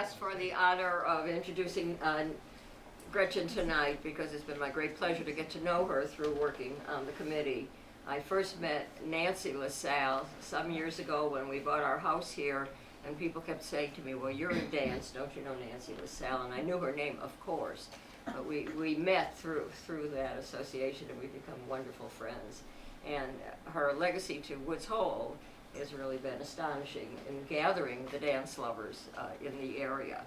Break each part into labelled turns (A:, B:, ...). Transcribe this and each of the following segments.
A: asked for the honor of introducing Gretchen tonight because it's been my great pleasure to get to know her through working on the committee. I first met Nancy Lassalle some years ago when we bought our house here, and people kept saying to me, well, you're in dance, don't you know Nancy Lassalle? And I knew her name, of course, but we met through that association, and we've become wonderful friends. And her legacy to Woods Hole has really been astonishing in gathering the dance lovers in the area.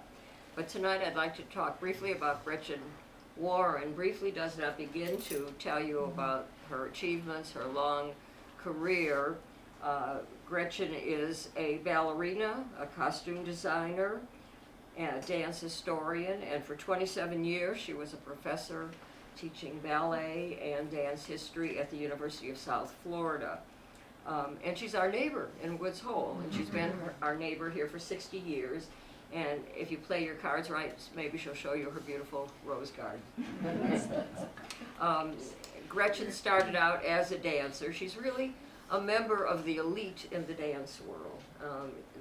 A: But tonight I'd like to talk briefly about Gretchen Warren. Briefly does not begin to tell you about her achievements, her long career. Gretchen is a ballerina, a costume designer, and a dance historian, and for 27 years she was a professor teaching ballet and dance history at the University of South Florida. And she's our neighbor in Woods Hole, and she's been our neighbor here for 60 years. And if you play your cards right, maybe she'll show you her beautiful rose garden. Gretchen started out as a dancer. She's really a member of the elite in the dance world.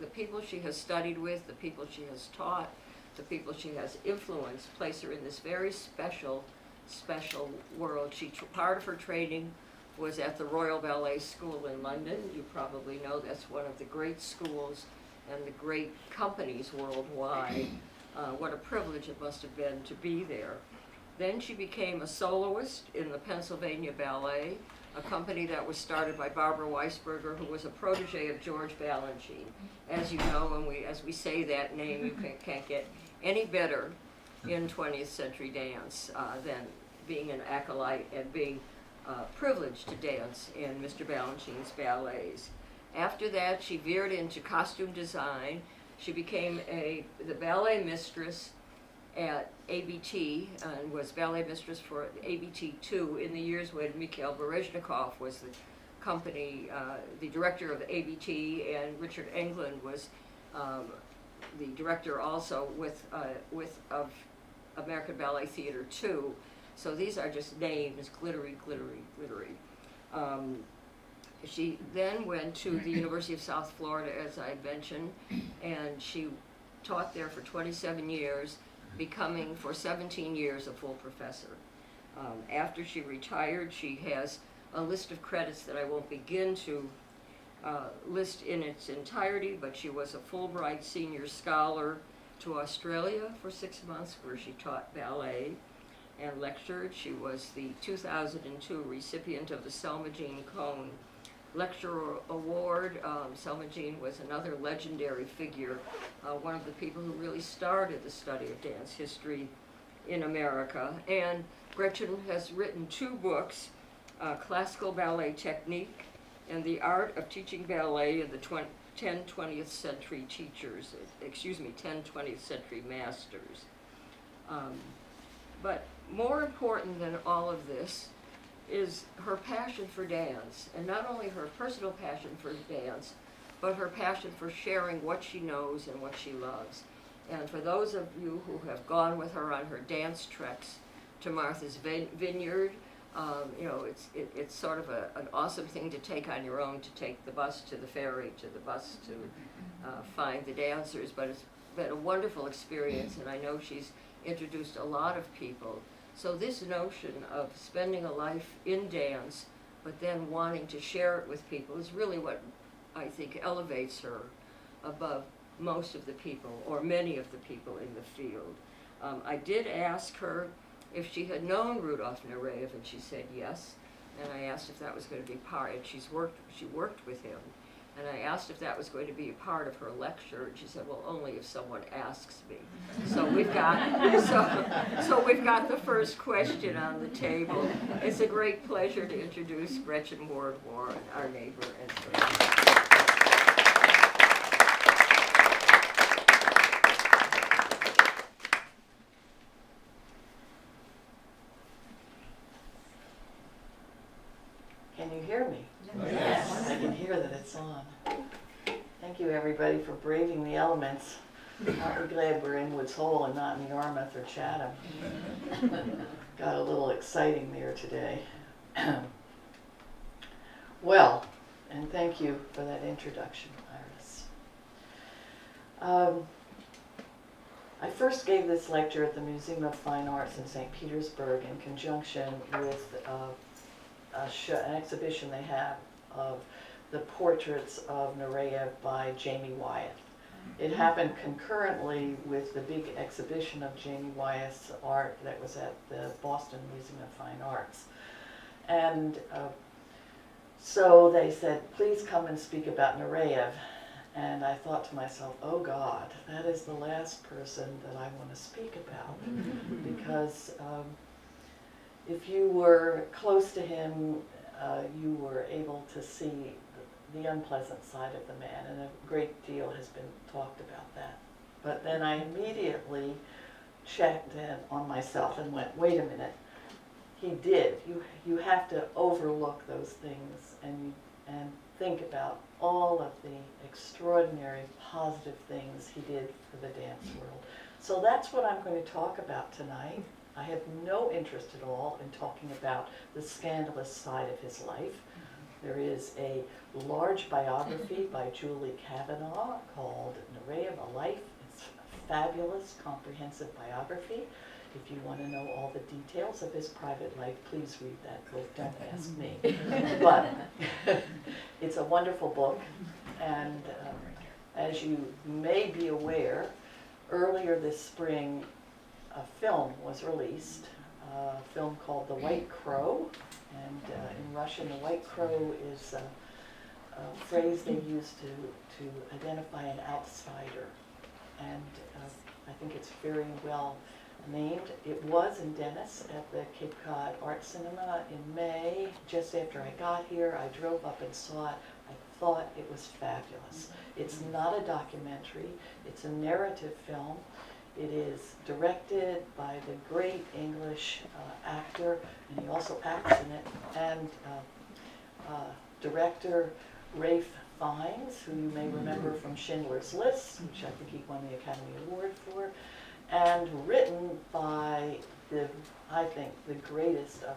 A: The people she has studied with, the people she has taught, the people she has influenced place her in this very special world. Part of her training was at the Royal Ballet School in London. You probably know that's one of the great schools and the great companies worldwide. What a privilege it must have been to be there. Then she became a soloist in the Pennsylvania Ballet, a company that was started by Barbara Weisberger, who was a protege of George Balanchine. As you know, and as we say that name, you can't get any better in 20th century dance than being an acolyte and being privileged to dance in Mr. Balanchine's ballets. After that, she veered into costume design. She became the ballet mistress at ABT and was ballet mistress for ABT2 in the years when Mikhail Berezhnikov was the company, the director of ABT, and Richard Englund was the director also of American Ballet Theater 2. So these are just names, glittery. She then went to the University of South Florida, as I mentioned, and she taught there for 27 years, becoming for 17 years a full professor. After she retired, she has a list of credits that I won't begin to list in its entirety, but she was a Fulbright Senior Scholar to Australia for 6 months, where she taught ballet and lectured. She was the 2002 recipient of the Selma Jean Cohn Lecturer Award. Selma Jean was another legendary figure, one of the people who really started the study of dance history in America. And Gretchen has written 2 books, Classical Ballet Technique and The Art of Teaching Ballet in the 10 20th Century Teachers, 10 20th Century Masters. But more important than all of this is her passion for dance, and not only her personal passion for dance, but her passion for sharing what she knows and what she loves. And for those of you who have gone with her on her dance treks to Martha's Vineyard, it's sort of an awesome thing to take on your own, to take the bus to the ferry, to the bus to find the dancers, but it's been a wonderful experience, and I know she's introduced a lot of people. So this notion of spending a life in dance, but then wanting to share it with people, is really what I think elevates her above most of the people, or many of the people in the field. I did ask her if she had known Rudolf Nureyev, and she said yes. And I asked if that was going to be part, and she worked with him. And I asked if that was going to be a part of her lecture, and she said, well, only if someone asks me. So we've got the first question on the table. It's a great pleasure to introduce Gretchen Warren, our neighbor and friend.
B: Can you hear me?
C: Yes.
B: I can hear that it's on. Thank you, everybody, for braving the elements. Aren't we glad we're in Woods Hole and not in Yarmouth or Chatham? Got a little exciting there today. Well, and thank you for that introduction, Iris. I first gave this lecture at the Museum of Fine Arts in St. Petersburg in conjunction with an exhibition they have of the portraits of Nureyev by Jamie Wyeth. It happened concurrently with the big exhibition of Jamie Wyeth's art that was at the Boston Museum of Fine Arts. And so they said, please come and speak about Nureyev. And I thought to myself, oh God, that is the last person that I want to speak about. Because if you were close to him, you were able to see the unpleasant side of the man, and a great deal has been talked about that. But then I immediately checked in on myself and went, wait a minute, he did. You have to overlook those things and think about all of the extraordinary positive things he did for the dance world. So that's what I'm going to talk about tonight. I have no interest at all in talking about the scandalous side of his life. There is a large biography by Julie Kavanaugh called Nureyev, A Life. It's a fabulous, comprehensive biography. If you want to know all the details of his private life, please read that book. Don't ask me. But it's a wonderful book. And as you may be aware, earlier this spring, a film was released, a film called The White Crow. And in Russian, the white crow is a phrase they use to identify an outsider. And I think it's very well named. It was in Dennis at the Cape Cod Art Cinema in May. Just after I got here, I drove up and saw it. I thought it was fabulous. It's not a documentary. It's a narrative film. It is directed by the great English actor, and he also acts in it, and director Ralph Fiennes, who you may remember from Schindler's List, which I think he won the Academy Award for, and written by I think, the greatest of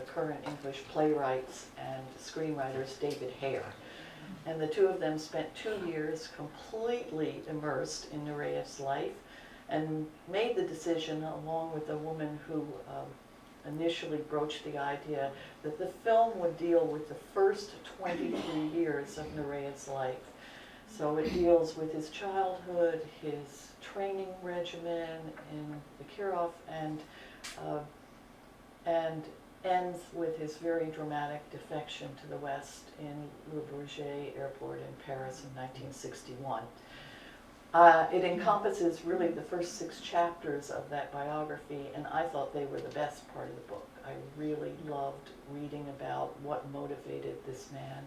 B: current English playwrights and screenwriters, David Hare. And the two of them spent 2 years completely immersed in Nureyev's life, and made the decision, along with a woman who initially broached the idea, that the film would deal with the first 23 years of Nureyev's life. So it deals with his childhood, his training regimen in the Kirov, and ends with his very dramatic defection to the West in Le Bourget Airport in Paris in 1961. It encompasses really the first 6 chapters of that biography, and I thought they were the best part of the book. I really loved reading about what motivated this man.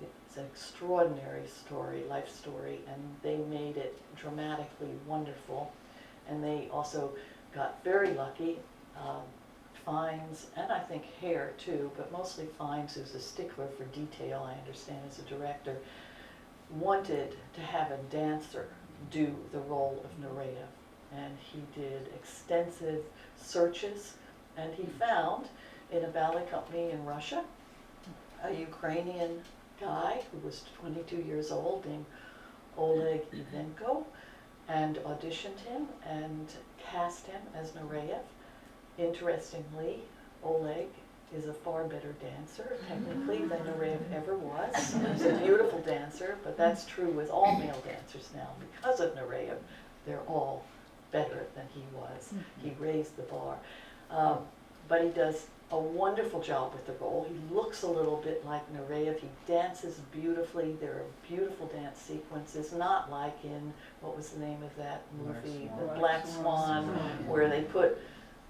B: It's an extraordinary story, life story, and they made it dramatically wonderful. And they also got very lucky. Fiennes, and I think Hare too, but mostly Fiennes, who's a stickler for detail, I understand, as a director, wanted to have a dancer do the role of Nureyev. And he did extensive searches, and he found in a ballet company in Russia a Ukrainian guy who was 22 years old named Oleg Ivenko, and auditioned him and cast him as Nureyev. Interestingly, Oleg is a far better dancer, technically, than Nureyev ever was. He's a beautiful dancer, but that's true with all male dancers now. Because of Nureyev, they're all better than he was. He raised the bar. But he does a wonderful job with the role. He looks a little bit like Nureyev. He dances beautifully. There are beautiful dance sequences, not like in, what was the name of that movie, The Black Swan, where they put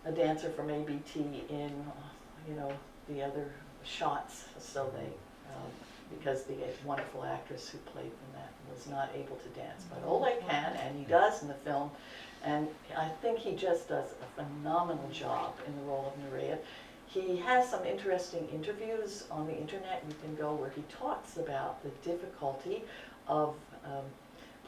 B: a dancer from ABT in, the other shots, so they, because the wonderful actress who played in that was not able to dance. But Oleg can, and he does in the film, and I think he just does a phenomenal job in the role of Nureyev. He has some interesting interviews on the internet. You can go where he talks about the difficulty of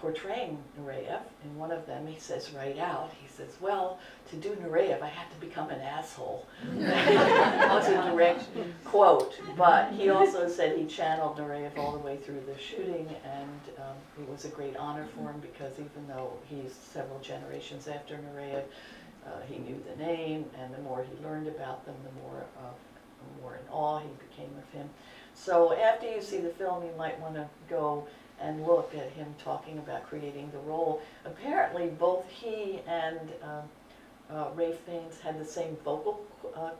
B: portraying Nureyev. In one of them, he says right out, he says, well, to do Nureyev, I had to become an asshole. That was a direct quote, but he also said he channeled Nureyev all the way through the shooting, and it was a great honor for him because even though he's several generations after Nureyev, he knew the name, and the more he learned about them, the more in awe he became of him. So after you see the film, you might want to go and look at him talking about creating the role. Apparently, both he and Ralph Fiennes had the same vocal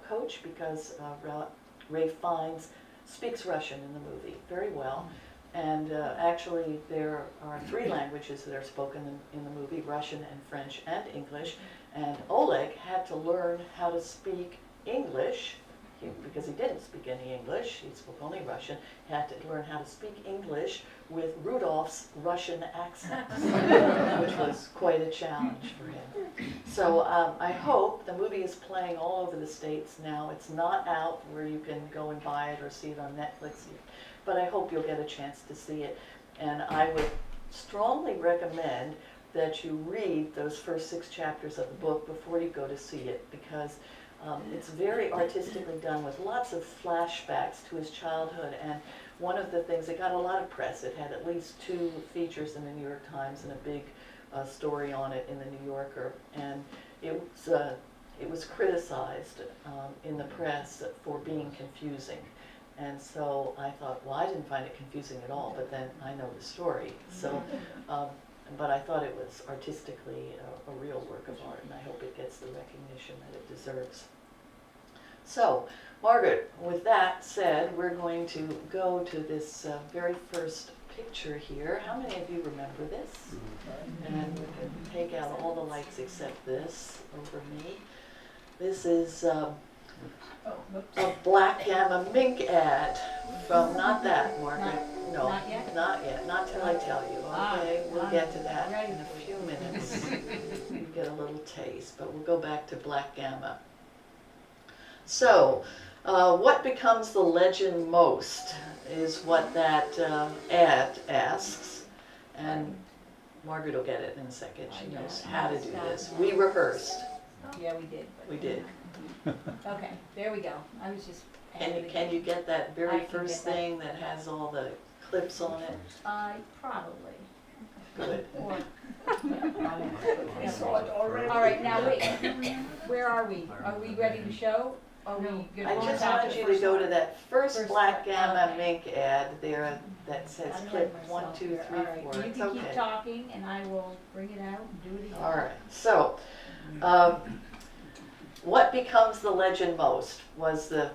B: coach because Ralph Fiennes speaks Russian in the movie very well. And actually, there are 3 languages that are spoken in the movie, Russian and French and English. And Oleg had to learn how to speak English because he didn't speak any English, he spoke only Russian. He had to learn how to speak English with Rudolph's Russian accent, which was quite a challenge for him. So I hope, the movie is playing all over the States now. It's not out where you can go and buy it or see it on Netflix, but I hope you'll get a chance to see it. And I would strongly recommend that you read those first 6 chapters of the book before you go to see it, because it's very artistically done with lots of flashbacks to his childhood. And one of the things, it got a lot of press. It had at least 2 features in the New York Times and a big story on it in the New Yorker. And it was criticized in the press for being confusing. And so I thought, well, I didn't find it confusing at all, but then I know the story. So, but I thought it was artistically a real work of art, and I hope it gets the recognition that it deserves. So, Margaret, with that said, we're going to go to this very first picture here. How many of you remember this? And we can take out all the lights except this over me. This is a Black Gamma mink ad from, not that, Margaret. No,
C: Not yet?
B: Not yet. Not till I tell you. Okay, we'll get to that in a few minutes. You get a little taste, but we'll go back to Black Gamma. So, what becomes the legend most is what that ad asks, and Margaret will get it in a second. She knows how to do this. We rehearsed.
C: Yeah, we did.
B: We did.
C: Okay, there we go. I was just.
B: Can you get that
C: I
B: very
C: can
B: first
C: get that.
B: thing that has all the clips on it?
C: Probably.
B: Good.
C: Or,
D: I saw it already.
C: all right, now wait. Where are we? Are we ready to show? Are we good?
B: I just want you to go to that first Black Gamma mink ad there that says clip 1, 2, 3, 4.
C: You
B: It's
C: can keep
B: okay.
C: talking and I will bring it out and do it again.
B: All right. So, what becomes the legend most was the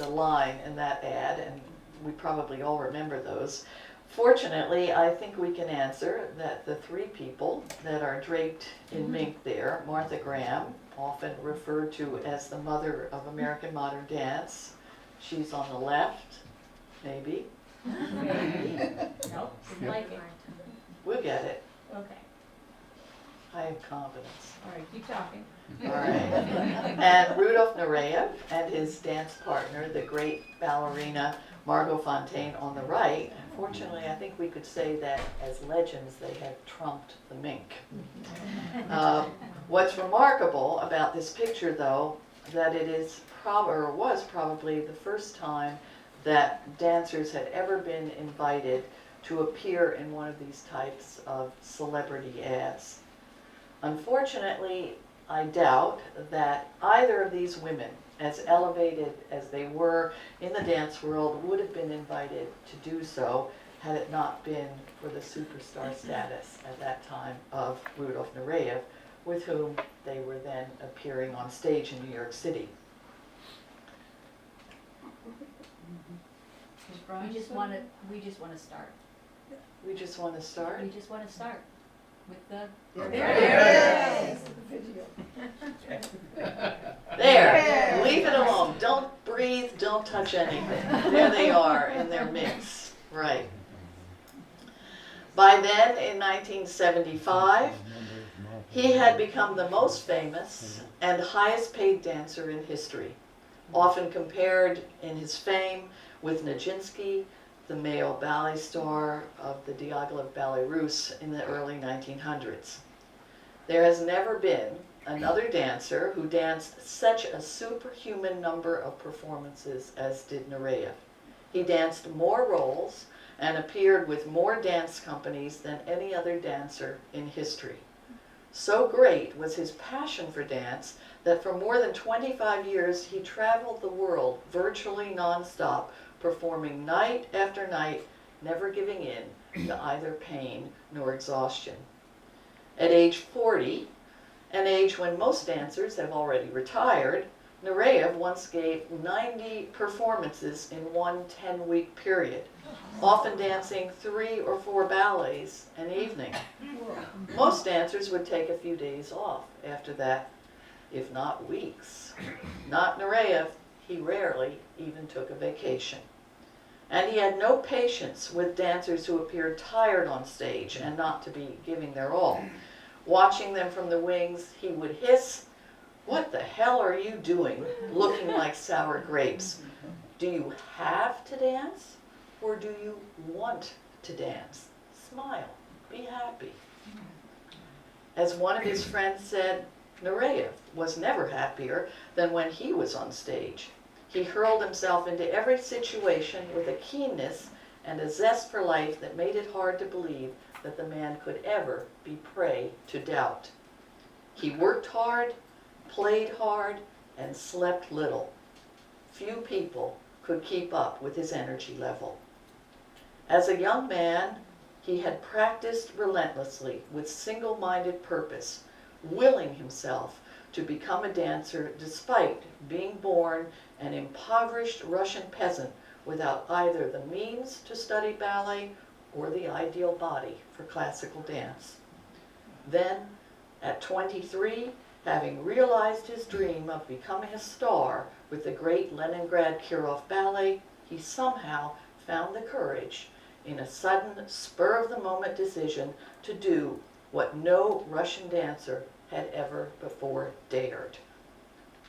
B: line in that ad, and we probably all remember those. Fortunately, I think we can answer that the 3 people that are draped in mink there, Martha Graham, often referred to as the mother of American modern dance. She's on the left, maybe.
C: Maybe. Nope, didn't like it.
B: We'll get it.
C: Okay,
B: I have confidence.
C: all right, keep talking.
B: All right. And Rudolf Nureyev and his dance partner, the great ballerina Margot Fontaine on the right. Fortunately, I think we could say that as legends, they have trumped the mink. What's remarkable about this picture, though, that it is was probably the first time that dancers had ever been invited to appear in one of these types of celebrity ads. Unfortunately, I doubt that either of these women, as elevated as they were in the dance world, would have been invited to do so had it not been for the superstar status at that time of Rudolf Nureyev, with whom they were then appearing on stage in New York City.
C: We just want to start.
B: We just want to start.
C: We just want to start with the.
D: There it is.
B: There, leave it alone. Don't breathe, don't touch anything. There they are in their mix. Right. By then, in 1975, he had become the most famous and highest paid dancer in history, often compared in his fame with Nijinsky, the male ballet star of the Diaghilev Ballet Russe in the early 1900s. There has never been another dancer who danced such a superhuman number of performances as did Nureyev. He danced more roles and appeared with more dance companies than any other dancer in history. So great was his passion for dance that for more than 25 years he traveled the world virtually nonstop, performing night after night, never giving in to either pain nor exhaustion. At age 40, an age when most dancers have already retired, Nureyev once gave 90 performances in one 10-week period, often dancing 3 or 4 ballets an evening. Most dancers would take a few days off after that, if not weeks. Not Nureyev, he rarely even took a vacation. And he had no patience with dancers who appeared tired on stage and not to be giving their all. Watching them from the wings, he would hiss, "What the hell are you doing, looking like sour grapes? Do you have to dance, or do you want to dance? Smile, be happy." As one of his friends said, Nureyev was never happier than when he was on stage. He hurled himself into every situation with a keenness and a zest for life that made it hard to believe that the man could ever be prey to doubt. He worked hard, played hard, and slept little. Few people could keep up with his energy level. As a young man, he had practiced relentlessly with single-minded purpose, willing himself to become a dancer despite being born an impoverished Russian peasant without either the means to study ballet or the ideal body for classical dance. Then, at 23, having realized his dream of becoming a star with the great Leningrad Kirov Ballet, he somehow found the courage, in a sudden, spur-of-the-moment decision, to do what no Russian dancer had ever before dared.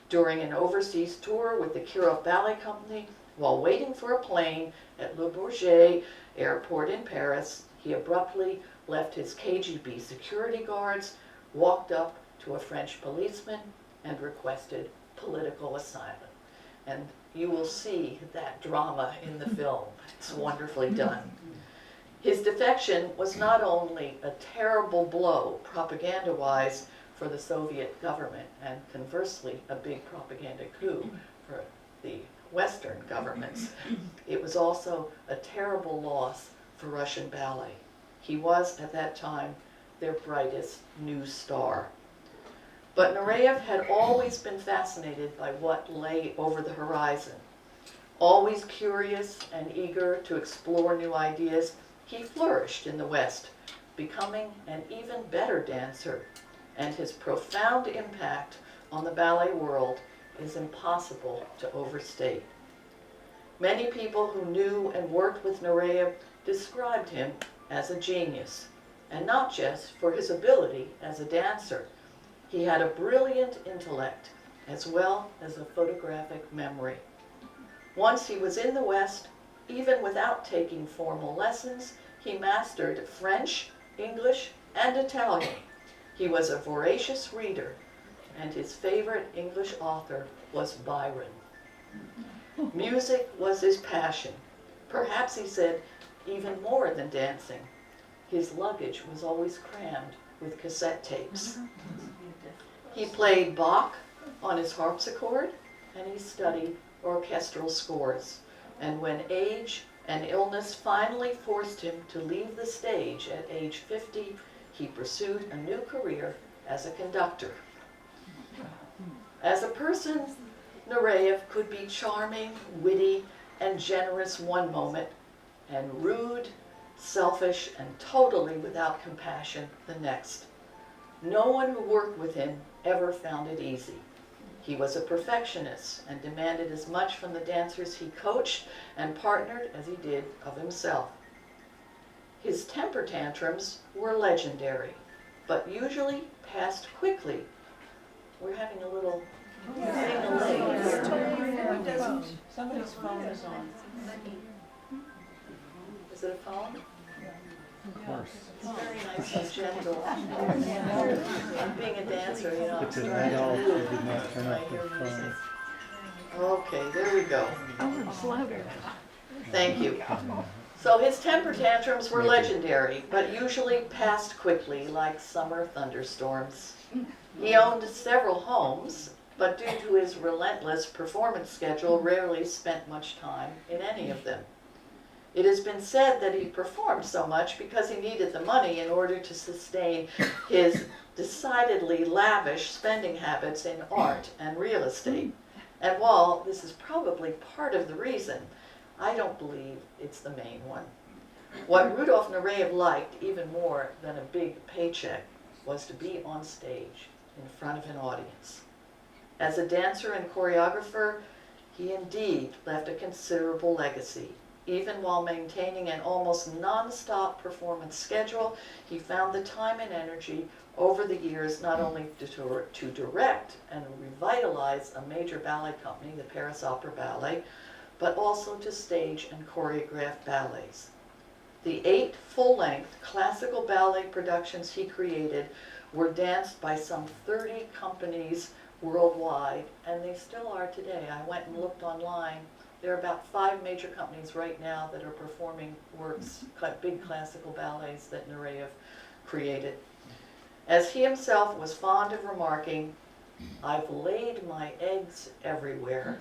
B: During an overseas tour with the Kirov Ballet Company, while waiting for a plane at Le Bourget Airport in Paris, he abruptly left his KGB security guards, walked up to a French policeman, and requested political asylum. And you will see that drama in the film. It's wonderfully done. His defection was not only a terrible blow, propaganda-wise, for the Soviet government, and conversely, a big propaganda coup for the Western governments. It was also a terrible loss for Russian ballet. He was, at that time, their brightest new star. But Nureyev had always been fascinated by what lay over the horizon. Always curious and eager to explore new ideas, he flourished in the West, becoming an even better dancer, and his profound impact on the ballet world is impossible to overstate. Many people who knew and worked with Nureyev described him as a genius, and not just for his ability as a dancer. He had a brilliant intellect as well as a photographic memory. Once he was in the West, even without taking formal lessons, he mastered French, English, and Italian. He was a voracious reader, and his favorite English author was Byron. Music was his passion. Perhaps, he said, even more than dancing. His luggage was always crammed with cassette tapes. He played Bach on his harpsichord, and he studied orchestral scores. And when age and illness finally forced him to leave the stage at age 50, he pursued a new career as a conductor. As a person, Nureyev could be charming, witty, and generous one moment, and rude, selfish, and totally without compassion the next. No one who worked with him ever found it easy. He was a perfectionist and demanded as much from the dancers he coached and partnered as he did of himself. His temper tantrums were legendary, but usually passed quickly. We're having a little
C: Somebody's phone is on.
B: Is it a phone?
E: Of course.
B: It's very nice and gentle. I'm being a dancer, you know.
E: It's a
B: I'm
E: night
B: starting
E: owl
B: to
E: if you
B: move
E: did not turn
B: when I
E: off
B: hear
E: the
B: music.
E: phone.
B: Okay, there we go.
F: It's louder.
B: Thank you. So his temper tantrums were legendary, but usually passed quickly like summer thunderstorms. He owned several homes, but due to his relentless performance schedule, rarely spent much time in any of them. It has been said that he performed so much because he needed the money in order to sustain his decidedly lavish spending habits in art and real estate. And while this is probably part of the reason, I don't believe it's the main one. What Rudolf Nureyev liked even more than a big paycheck was to be on stage in front of an audience. As a dancer and choreographer, he indeed left a considerable legacy. Even while maintaining an almost non-stop performance schedule, he found the time and energy over the years not only to direct and revitalize a major ballet company, the Paris Opera Ballet, but also to stage and choreograph ballets. The 8 full-length classical ballet productions he created were danced by some 30 companies worldwide, and they still are today. I went and looked online. There are about 5 major companies right now that are performing works, big classical ballets that Nureyev created. As he himself was fond of remarking, "I've laid my eggs everywhere.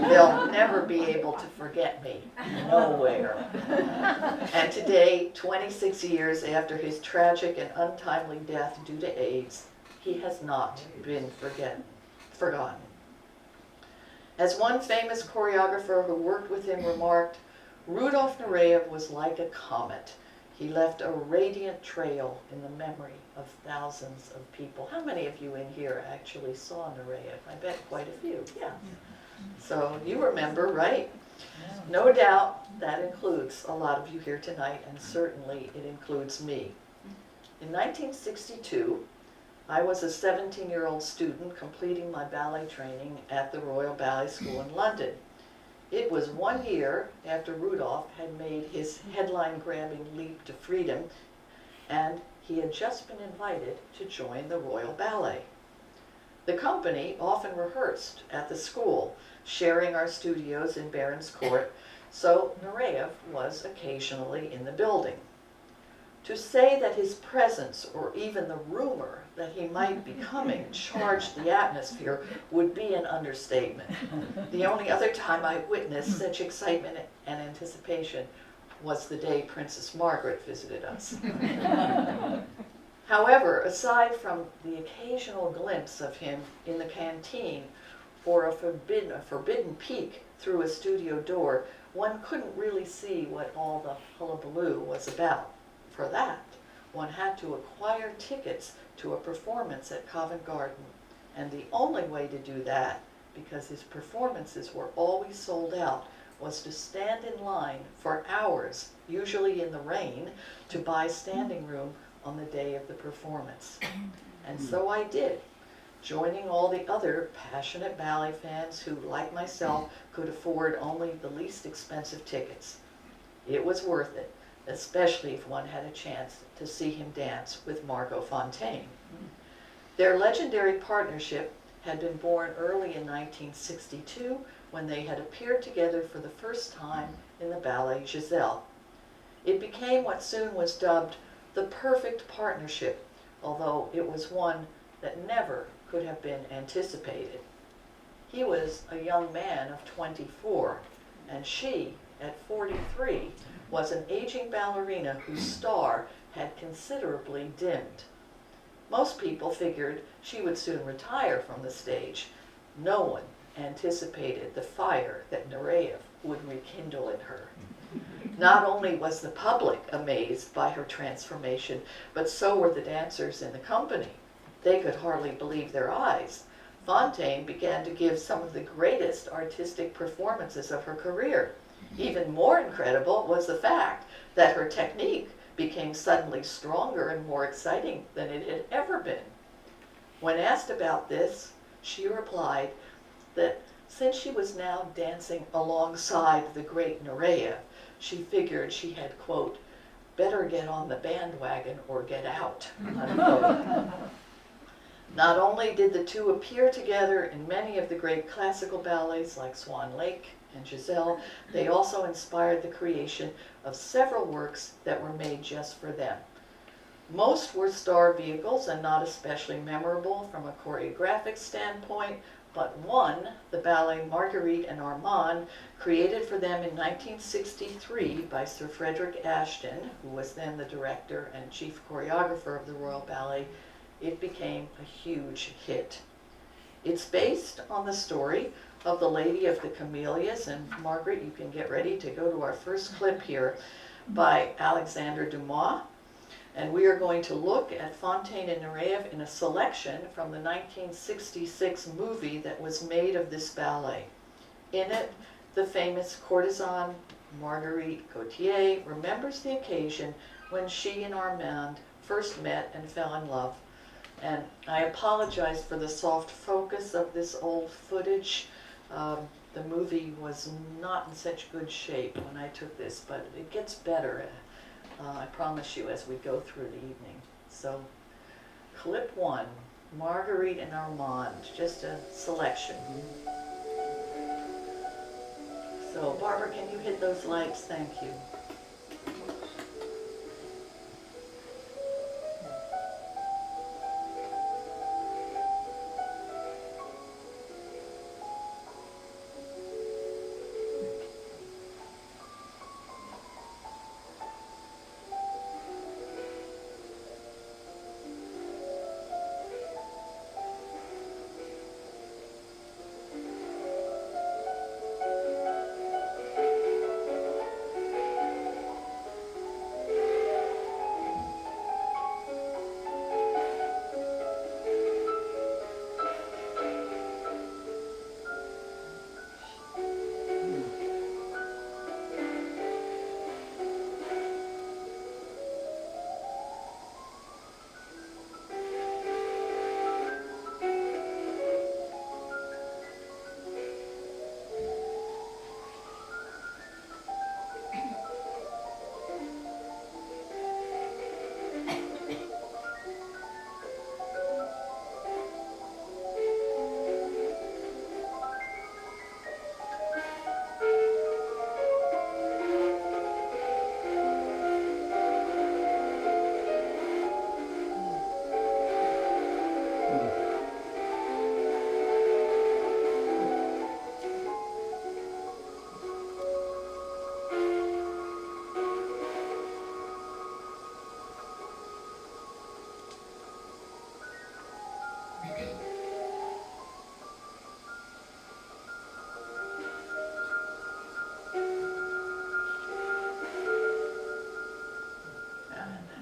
B: They'll never be able to forget me. Nowhere." And today, 26 years after his tragic and untimely death due to AIDS, he has not been forgotten. As one famous choreographer who worked with him remarked, Rudolf Nureyev was like a comet. He left a radiant trail in the memory of thousands of people. How many of you in here actually saw Nureyev? I bet quite a few, yeah. So you remember, right? No doubt that includes a lot of you here tonight, and certainly it includes me. In 1962, I was a 17-year-old student completing my ballet training at the Royal Ballet School in London. It was 1 year after Rudolf had made his headline-grabbing leap to freedom, and he had just been invited to join the Royal Ballet. The company often rehearsed at the school, sharing our studios in Barons Court, so Nureyev was occasionally in the building. To say that his presence, or even the rumor that he might be coming, charged the atmosphere would be an understatement. The only other time I witnessed such excitement and anticipation was the day Princess Margaret visited us. However, aside from the occasional glimpse of him in the canteen or a forbidden peek through a studio door, one couldn't really see what all the hullabaloo was about. For that, one had to acquire tickets to a performance at Covent Garden, and the only way to do that, because his performances were always sold out, was to stand in line for hours, usually in the rain, to buy standing room on the day of the performance. And so I did, joining all the other passionate ballet fans who, like myself, could afford only the least expensive tickets. It was worth it, especially if one had a chance to see him dance with Margot Fonteyn. Their legendary partnership had been born early in 1962 when they had appeared together for the first time in the ballet Giselle. It became what soon was dubbed the perfect partnership, although it was one that never could have been anticipated. He was a young man of 24, and she, at 43, was an aging ballerina whose star had considerably dimmed. Most people figured she would soon retire from the stage. No one anticipated the fire that Nureyev would rekindle in her. Not only was the public amazed by her transformation, but so were the dancers in the company. They could hardly believe their eyes. Fonteyn began to give some of the greatest artistic performances of her career. Even more incredible was the fact that her technique became suddenly stronger and more exciting than it had ever been. When asked about this, she replied that since she was now dancing alongside the great Nureyev, she figured she had, quote, better get on the bandwagon or get out, unquote. Not only did the two appear together in many of the great classical ballets like Swan Lake and Giselle, they also inspired the creation of several works that were made just for them. Most were star vehicles and not especially memorable from a choreographic standpoint, but one, the ballet Marguerite and Armand, created for them in 1963 by Sir Frederick Ashton, who was then the director and chief choreographer of the Royal Ballet, it became a huge hit. It's based on the story of the Lady of the Camellias, and Margaret, you can get ready to go to our first clip here, by Alexander Dumas. And we are going to look at Fontaine and Nureyev in a selection from the 1966 movie that was made of this ballet. In it, the famous courtesan Marguerite Gautier remembers the occasion when she and Armand first met and fell in love. And I apologize for the soft focus of this old footage. The movie was not in such good shape when I took this, but it gets better. I promise you, as we go through the evening. So, clip 1, Marguerite and Armand, just a selection. So, Barbara, can you hit those lights? Thank you.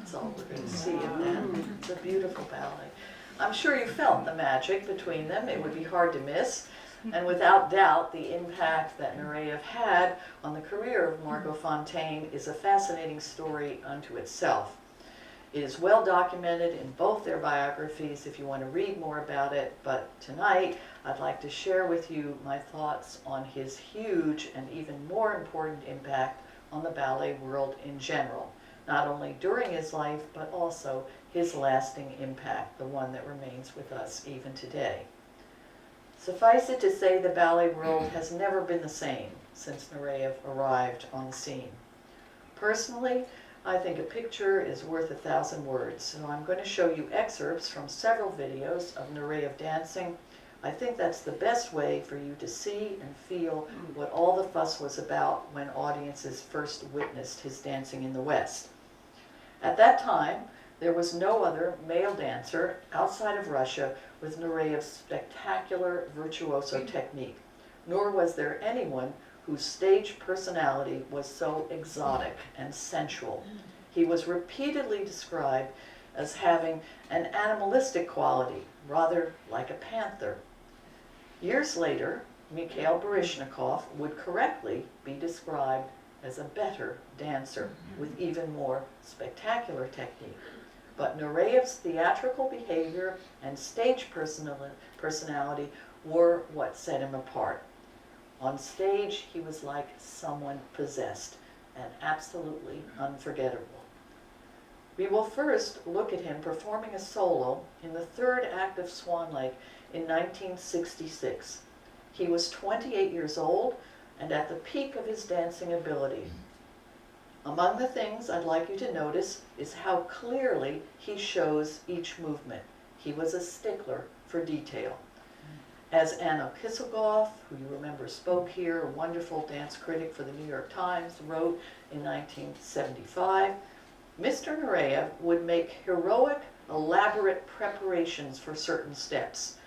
B: That's all we're going to see of them. It's a beautiful ballet. I'm sure you felt the magic between them. It would be hard to miss. And without doubt, the impact that Nureyev had on the career of Margot Fontaine is a fascinating story unto itself. It is well documented in both their biographies if you want to read more about it, but tonight I'd like to share with you my thoughts on his huge and even more important impact on the ballet world in general, not only during his life, but also his lasting impact, the one that remains with us even today. Suffice it to say, the ballet world has never been the same since Nureyev arrived on the scene. Personally, I think a picture is worth 1,000 words, so I'm going to show you excerpts from several videos of Nureyev dancing. I think that's the best way for you to see and feel what all the fuss was about when audiences first witnessed his dancing in the West. At that time, there was no other male dancer outside of Russia with Nureyev's spectacular virtuoso technique, nor was there anyone whose stage personality was so exotic and sensual. He was repeatedly described as having an animalistic quality, rather like a panther. Years later, Mikhail Baryshnikov would correctly be described as a better dancer with even more spectacular technique. But Nureyev's theatrical behavior and stage personality were what set him apart. On stage, he was like someone possessed. and absolutely unforgettable. We will first look at him performing a solo in the third act of Swan Lake in 1966. He was 28 years old and at the peak of his dancing ability. Among the things I'd like you to notice is how clearly he shows each movement. He was a stickler for detail. As Anna Kisselgoff, who you remember spoke here, a wonderful dance critic for the New York Times, wrote in 1975, Mr. Nureyev would make heroic, elaborate preparations for certain steps.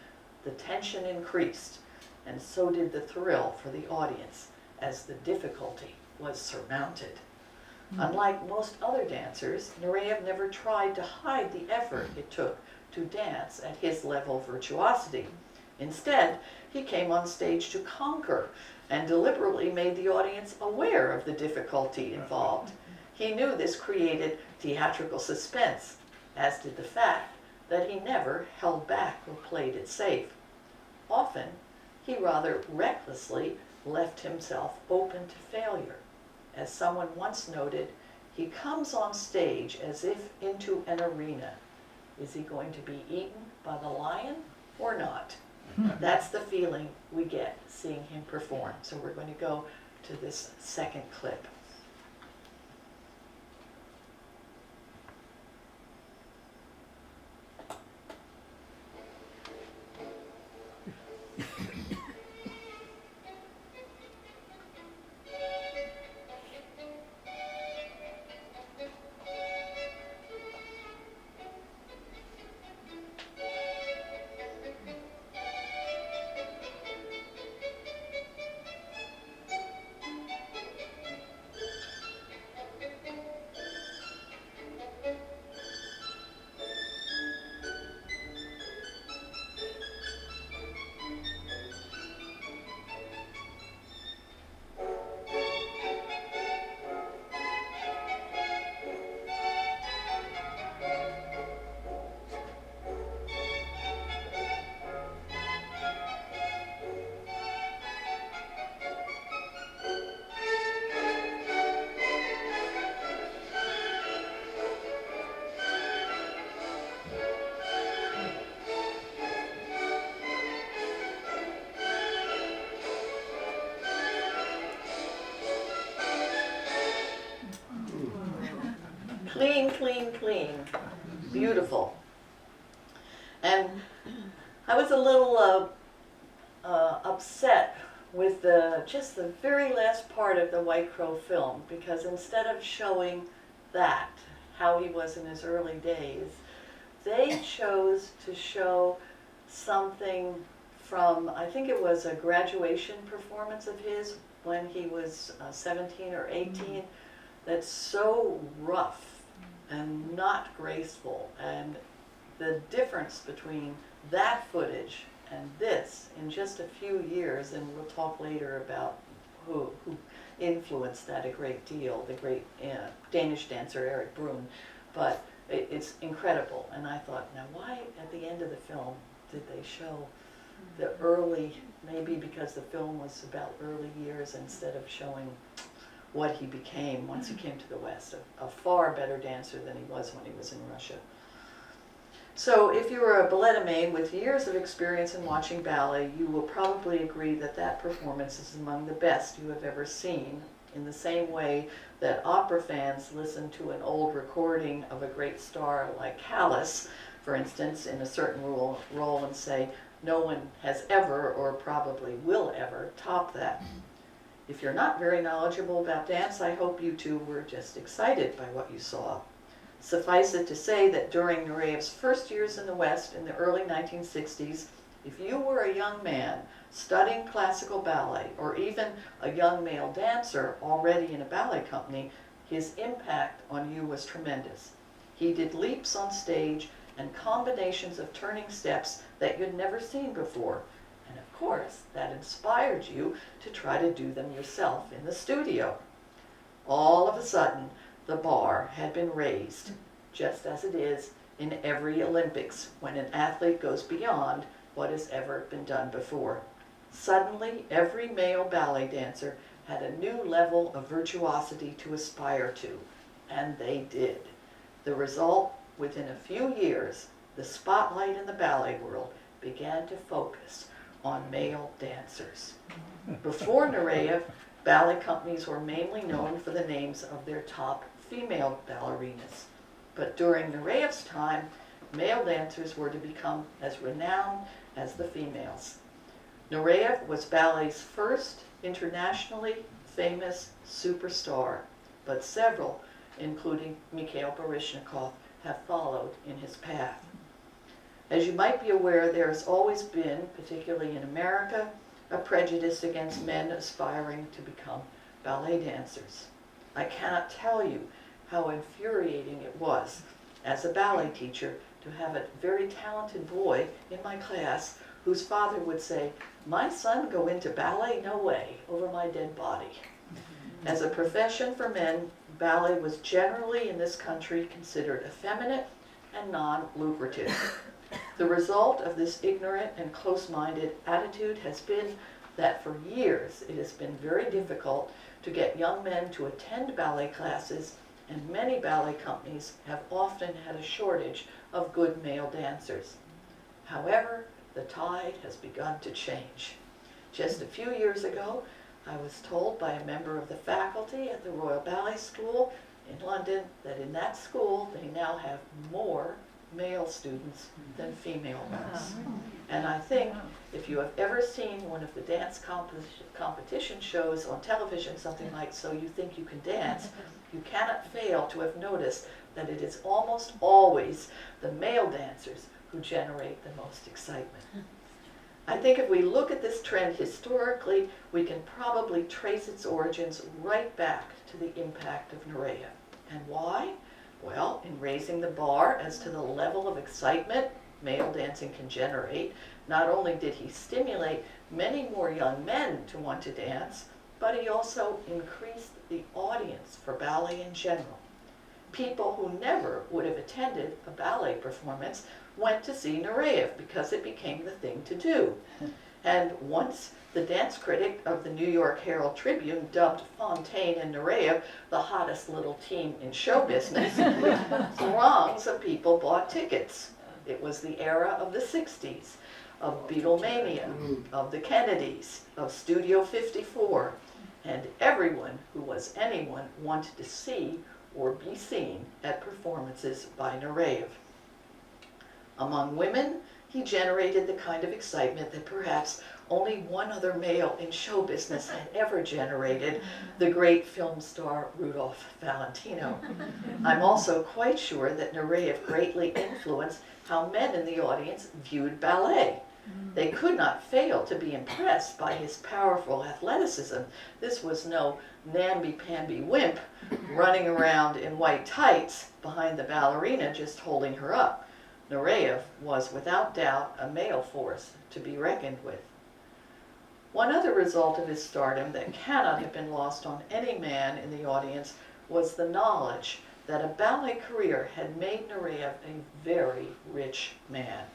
B: The tension increased, and so did the thrill for the audience as the difficulty was surmounted. Unlike most other dancers, Nureyev never tried to hide the effort it took to dance at his level of virtuosity. Instead, he came on stage to conquer and deliberately made the audience aware of the difficulty involved. He knew this created theatrical suspense, as did the fact that he never held back or played it safe. Often, he rather recklessly left himself open to failure. As someone once noted, he comes on stage as if into an arena. Is he going to be eaten by the lion or not? That's the feeling we get seeing him perform. So we're going to go to this second clip. Clean, clean, clean. Beautiful. And I was a little upset with just the very last part of the White Crow film, because instead of showing that, how he was in his early days, they chose to show something from, I think it was a graduation performance of his when he was 17 or 18, that's so rough and not graceful. And the difference between that footage and this in just a few years, and we'll talk later about who influenced that a great deal, the great Danish dancer Erik Brun, but it's incredible. And I thought, now why at the end of the film did they show the early, maybe because the film was about early years instead of showing what he became once he came to the West, a far better dancer than he was when he was in Russia. So if you were a ballettomane with years of experience in watching ballet, you will probably agree that that performance is among the best you have ever seen, in the same way that opera fans listen to an old recording of a great star like Callas, for instance, in a certain role and say, no one has ever or probably will ever top that. If you're not very knowledgeable about dance, I hope you two were just excited by what you saw. Suffice it to say that during Nureyev's first years in the West in the early 1960s, if you were a young man studying classical ballet, or even a young male dancer already in a ballet company, his impact on you was tremendous. He did leaps on stage and combinations of turning steps that you'd never seen before. And of course, that inspired you to try to do them yourself in the studio. All of a sudden, the bar had been raised, just as it is in every Olympics when an athlete goes beyond what has ever been done before. Suddenly, every male ballet dancer had a new level of virtuosity to aspire to, and they did. The result, within a few years, the spotlight in the ballet world began to focus on male dancers. Before Nureyev, ballet companies were mainly known for the names of their top female ballerinas. But during Nureyev's time, male dancers were to become as renowned as the females. Nureyev was ballet's first internationally famous superstar, but several, including Mikhail Baryshnikov, have followed in his path. As you might be aware, there has always been, particularly in America, a prejudice against men aspiring to become ballet dancers. I cannot tell you how infuriating it was as a ballet teacher to have a very talented boy in my class whose father would say, "My son go into ballet? No way, over my dead body." As a profession for men, ballet was generally in this country considered effeminate and non-lucrative. The result of this ignorant and close-minded attitude has been that for years it has been very difficult to get young men to attend ballet classes, and many ballet companies have often had a shortage of good male dancers. However, the tide has begun to change. Just a few years ago, I was told by a member of the faculty at the Royal Ballet School in London that in that school they now have more male students than female ones. And I think if you have ever seen one of the dance competition shows on television, something like So You Think You Can Dance, you cannot fail to have noticed that it is almost always the male dancers who generate the most excitement. I think if we look at this trend historically, we can probably trace its origins right back to the impact of Nureyev. And why? Well, in raising the bar as to the level of excitement male dancing can generate, not only did he stimulate many more young men to want to dance, but he also increased the audience for ballet in general. People who never would have attended a ballet performance went to see Nureyev because it became the thing to do. And once the dance critic of the New York Herald Tribune dubbed Fontaine and Nureyev the hottest little team in show business, throngs of people bought tickets. It was the era of the 60s, of Beatlemania, of the Kennedys, of Studio 54, and everyone who was anyone wanted to see or be seen at performances by Nureyev. Among women, he generated the kind of excitement that perhaps only one other male in show business had ever generated, the great film star Rudolf Valentino. I'm also quite sure that Nureyev greatly influenced how men in the audience viewed ballet. They could not fail to be impressed by his powerful athleticism. This was no namby-pamby wimp running around in white tights behind the ballerina just holding her up. Nureyev was without doubt a male force to be reckoned with. One other result of his stardom that cannot have been lost on any man in the audience was the knowledge that a ballet career had made Nureyev a very rich man.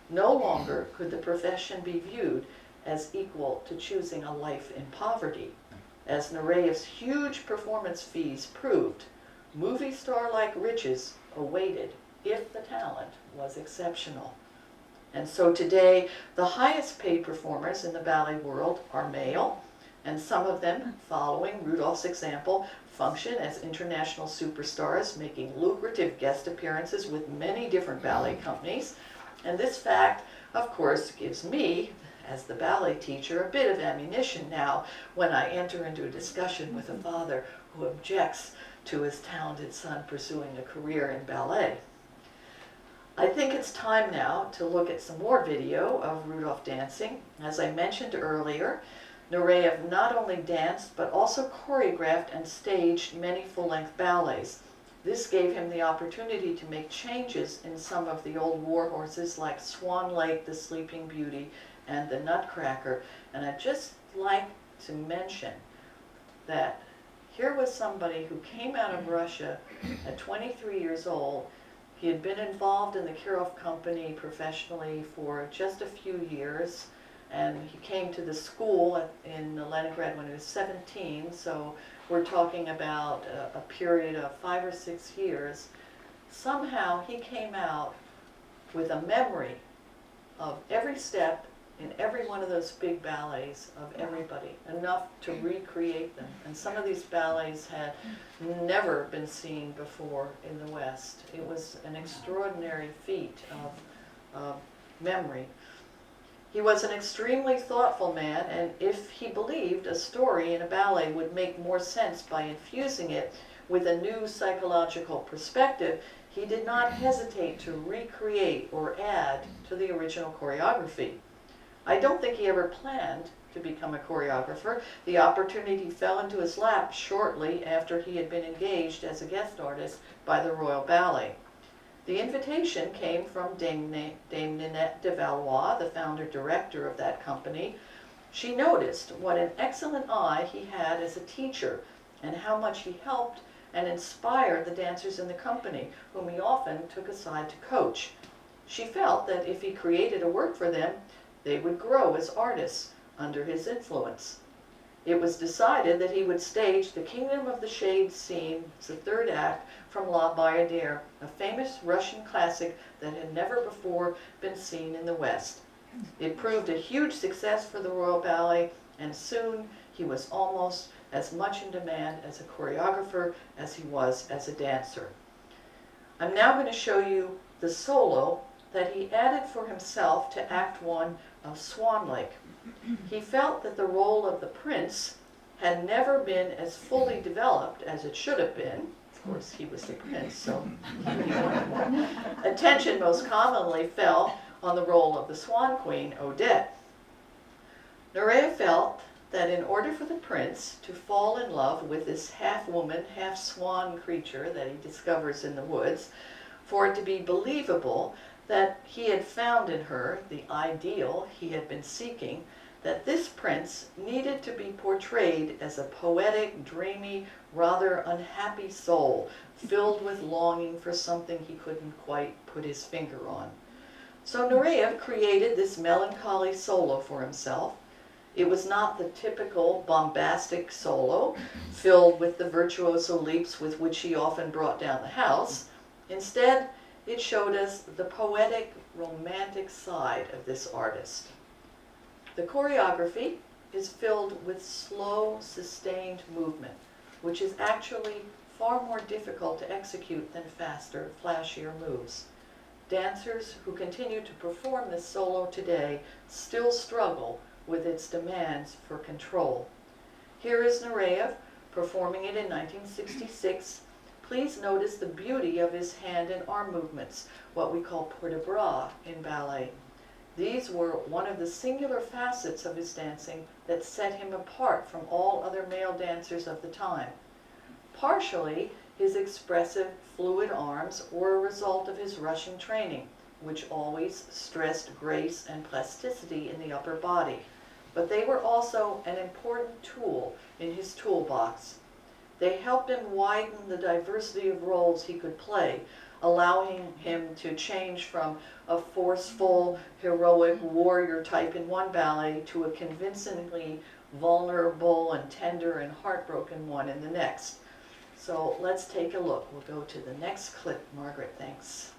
B: No longer could the profession be viewed as equal to choosing a life in poverty. As Nureyev's huge performance fees proved, movie star-like riches awaited if the talent was exceptional. And so today, the highest paid performers in the ballet world are male, and some of them, following Rudolph's example, function as international superstars, making lucrative guest appearances with many different ballet companies. And this fact, of course, gives me, as the ballet teacher, a bit of ammunition now when I enter into a discussion with a father who objects to his talented son pursuing a career in ballet. I think it's time now to look at some more video of Rudolf dancing. As I mentioned earlier, Nureyev not only danced but also choreographed and staged many full-length ballets. This gave him the opportunity to make changes in some of the old war horses like Swan Lake, the Sleeping Beauty, and the Nutcracker. And I'd just like to mention that here was somebody who came out of Russia at 23 years old. He had been involved in the Kirov Company professionally for just a few years. And he came to the school in Leningrad when he was 17, so we're talking about a period of 5 or 6 years. Somehow he came out with a memory of every step in every one of those big ballets of everybody, enough to recreate them. And some of these ballets had never been seen before in the West. It was an extraordinary feat of memory. He was an extremely thoughtful man, and if he believed a story in a ballet would make more sense by infusing it with a new psychological perspective, he did not hesitate to recreate or add to the original choreography. I don't think he ever planned to become a choreographer. The opportunity fell into his lap shortly after he had been engaged as a guest artist by the Royal Ballet. The invitation came from Dame Ninette de Valois, the founder-director of that company. She noticed what an excellent eye he had as a teacher and how much he helped and inspired the dancers in the company, whom he often took aside to coach. She felt that if he created a work for them, they would grow as artists under his influence. It was decided that he would stage the Kingdom of the Shade scene, the third act, from La Bayadere, a famous Russian classic that had never before been seen in the West. It proved a huge success for the Royal Ballet, and soon he was almost as much in demand as a choreographer as he was as a dancer. I'm now going to show you the solo that he added for himself to Act 1 of Swan Lake. He felt that the role of the prince had never been as fully developed as it should have been. Of course, he was the prince, so attention most commonly fell on the role of the Swan Queen, Odette. Nureyev felt that in order for the prince to fall in love with this half-woman, half-swan creature that he discovers in the woods, for it to be believable that he had found in her the ideal he had been seeking, that this prince needed to be portrayed as a poetic, dreamy, rather unhappy soul, filled with longing for something he couldn't quite put his finger on. So Nureyev created this melancholy solo for himself. It was not the typical bombastic solo, filled with the virtuoso leaps with which he often brought down the house. Instead, it showed us the poetic, romantic side of this artist. The choreography is filled with slow, sustained movement, which is actually far more difficult to execute than faster, flashier moves. Dancers who continue to perform this solo today still struggle with its demands for control. Here is Nureyev performing it in 1966. Please notice the beauty of his hand and arm movements, what we call port de bras in ballet. These were one of the singular facets of his dancing that set him apart from all other male dancers of the time. Partially, his expressive, fluid arms were a result of his Russian training, which always stressed grace and plasticity in the upper body. But they were also an important tool in his toolbox. They helped him widen the diversity of roles he could play, allowing him to change from a forceful, heroic warrior type in one ballet to a convincingly vulnerable and tender and heartbroken one in the next. So let's take a look. We'll go to the next clip. Margaret, thanks.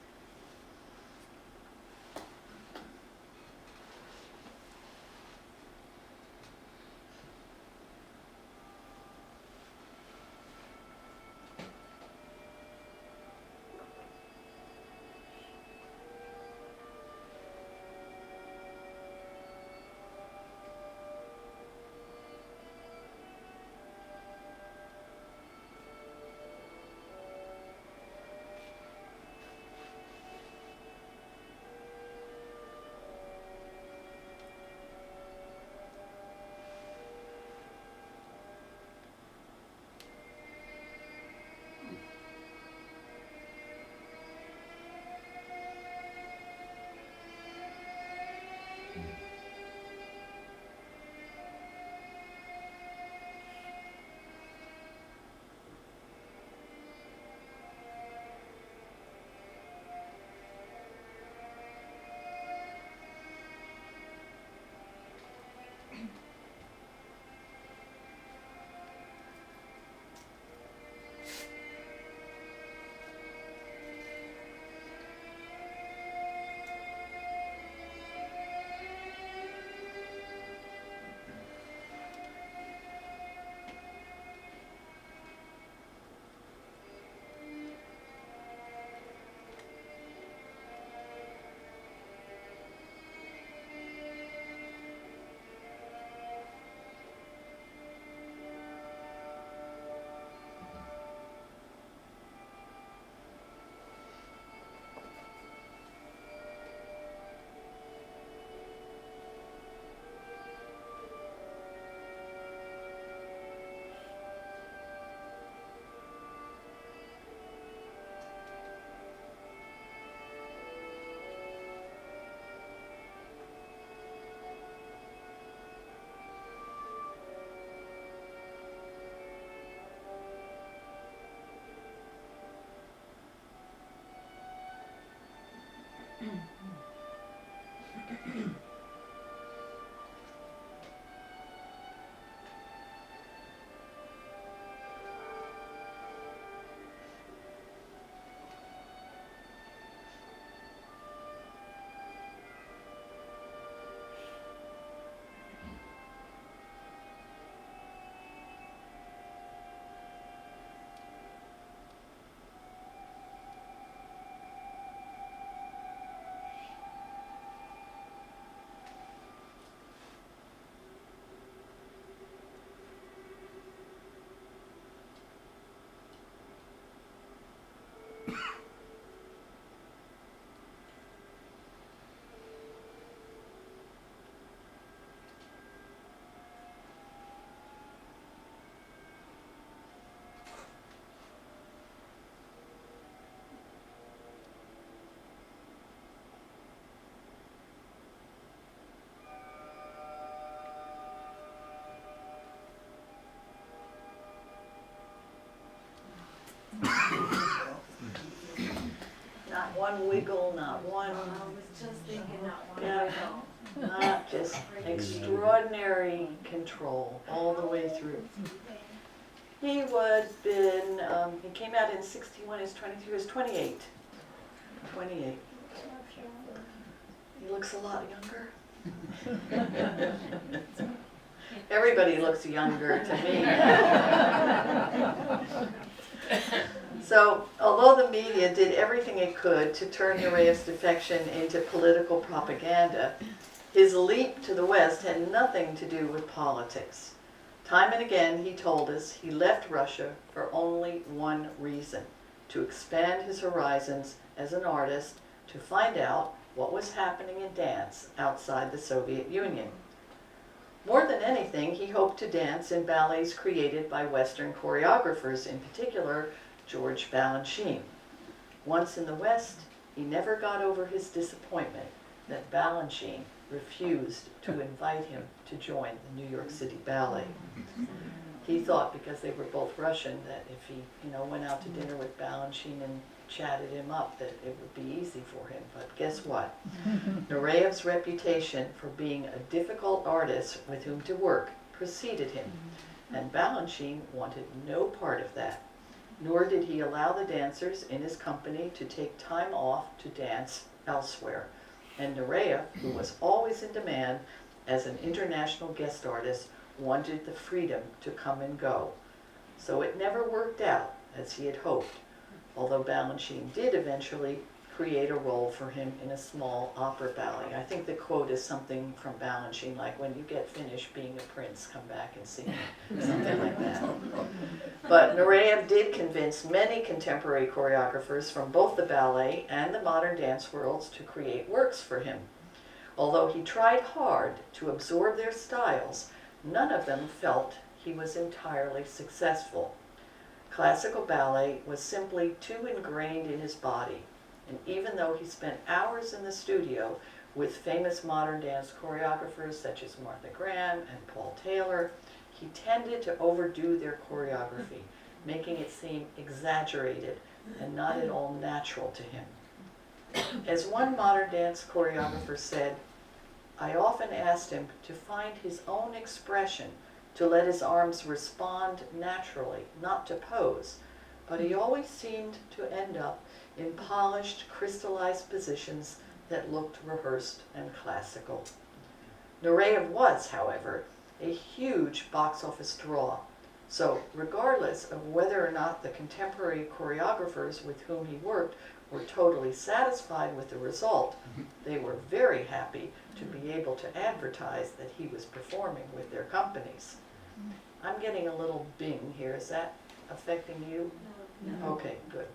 B: Not one wiggle, not one,
E: I was just thinking that one.
B: Yeah. not just extraordinary control all the way through. He he came out in 61, he's 23, he was 28. 28. He looks a lot younger. Everybody looks younger to me. So, although the media did everything it could to turn Nureyev's defection into political propaganda, his leap to the West had nothing to do with politics. Time and again, he told us he left Russia for only one reason: to expand his horizons as an artist, to find out what was happening in dance outside the Soviet Union. More than anything, he hoped to dance in ballets created by Western choreographers, in particular George Balanchine. Once in the West, he never got over his disappointment that Balanchine refused to invite him to join the New York City Ballet. He thought, because they were both Russian, that if he, went out to dinner with Balanchine and chatted him up, that it would be easy for him. But guess what? Nureyev's reputation for being a difficult artist with whom to work preceded him, and Balanchine wanted no part of that. Nor did he allow the dancers in his company to take time off to dance elsewhere. And Nureyev, who was always in demand as an international guest artist, wanted the freedom to come and go. So it never worked out as he had hoped, although Balanchine did eventually create a role for him in a small opera ballet. I think the quote is something from Balanchine, like, "When you get finished being a prince, come back and see me," something like that. But Nureyev did convince many contemporary choreographers from both the ballet and the modern dance worlds to create works for him. Although he tried hard to absorb their styles, none of them felt he was entirely successful. Classical ballet was simply too ingrained in his body, and even though he spent hours in the studio with famous modern dance choreographers such as Martha Graham and Paul Taylor, he tended to overdo their choreography, making it seem exaggerated and not at all natural to him. As one modern dance choreographer said, "I often asked him to find his own expression, to let his arms respond naturally, not to pose, but he always seemed to end up in polished, crystallized positions that looked rehearsed and classical." Nureyev was, however, a huge box office draw. So regardless of whether or not the contemporary choreographers with whom he worked were totally satisfied with the result, they were very happy to be able to advertise that he was performing with their companies. I'm getting a little bing here. Is that affecting you?
E: No.
B: Okay, good.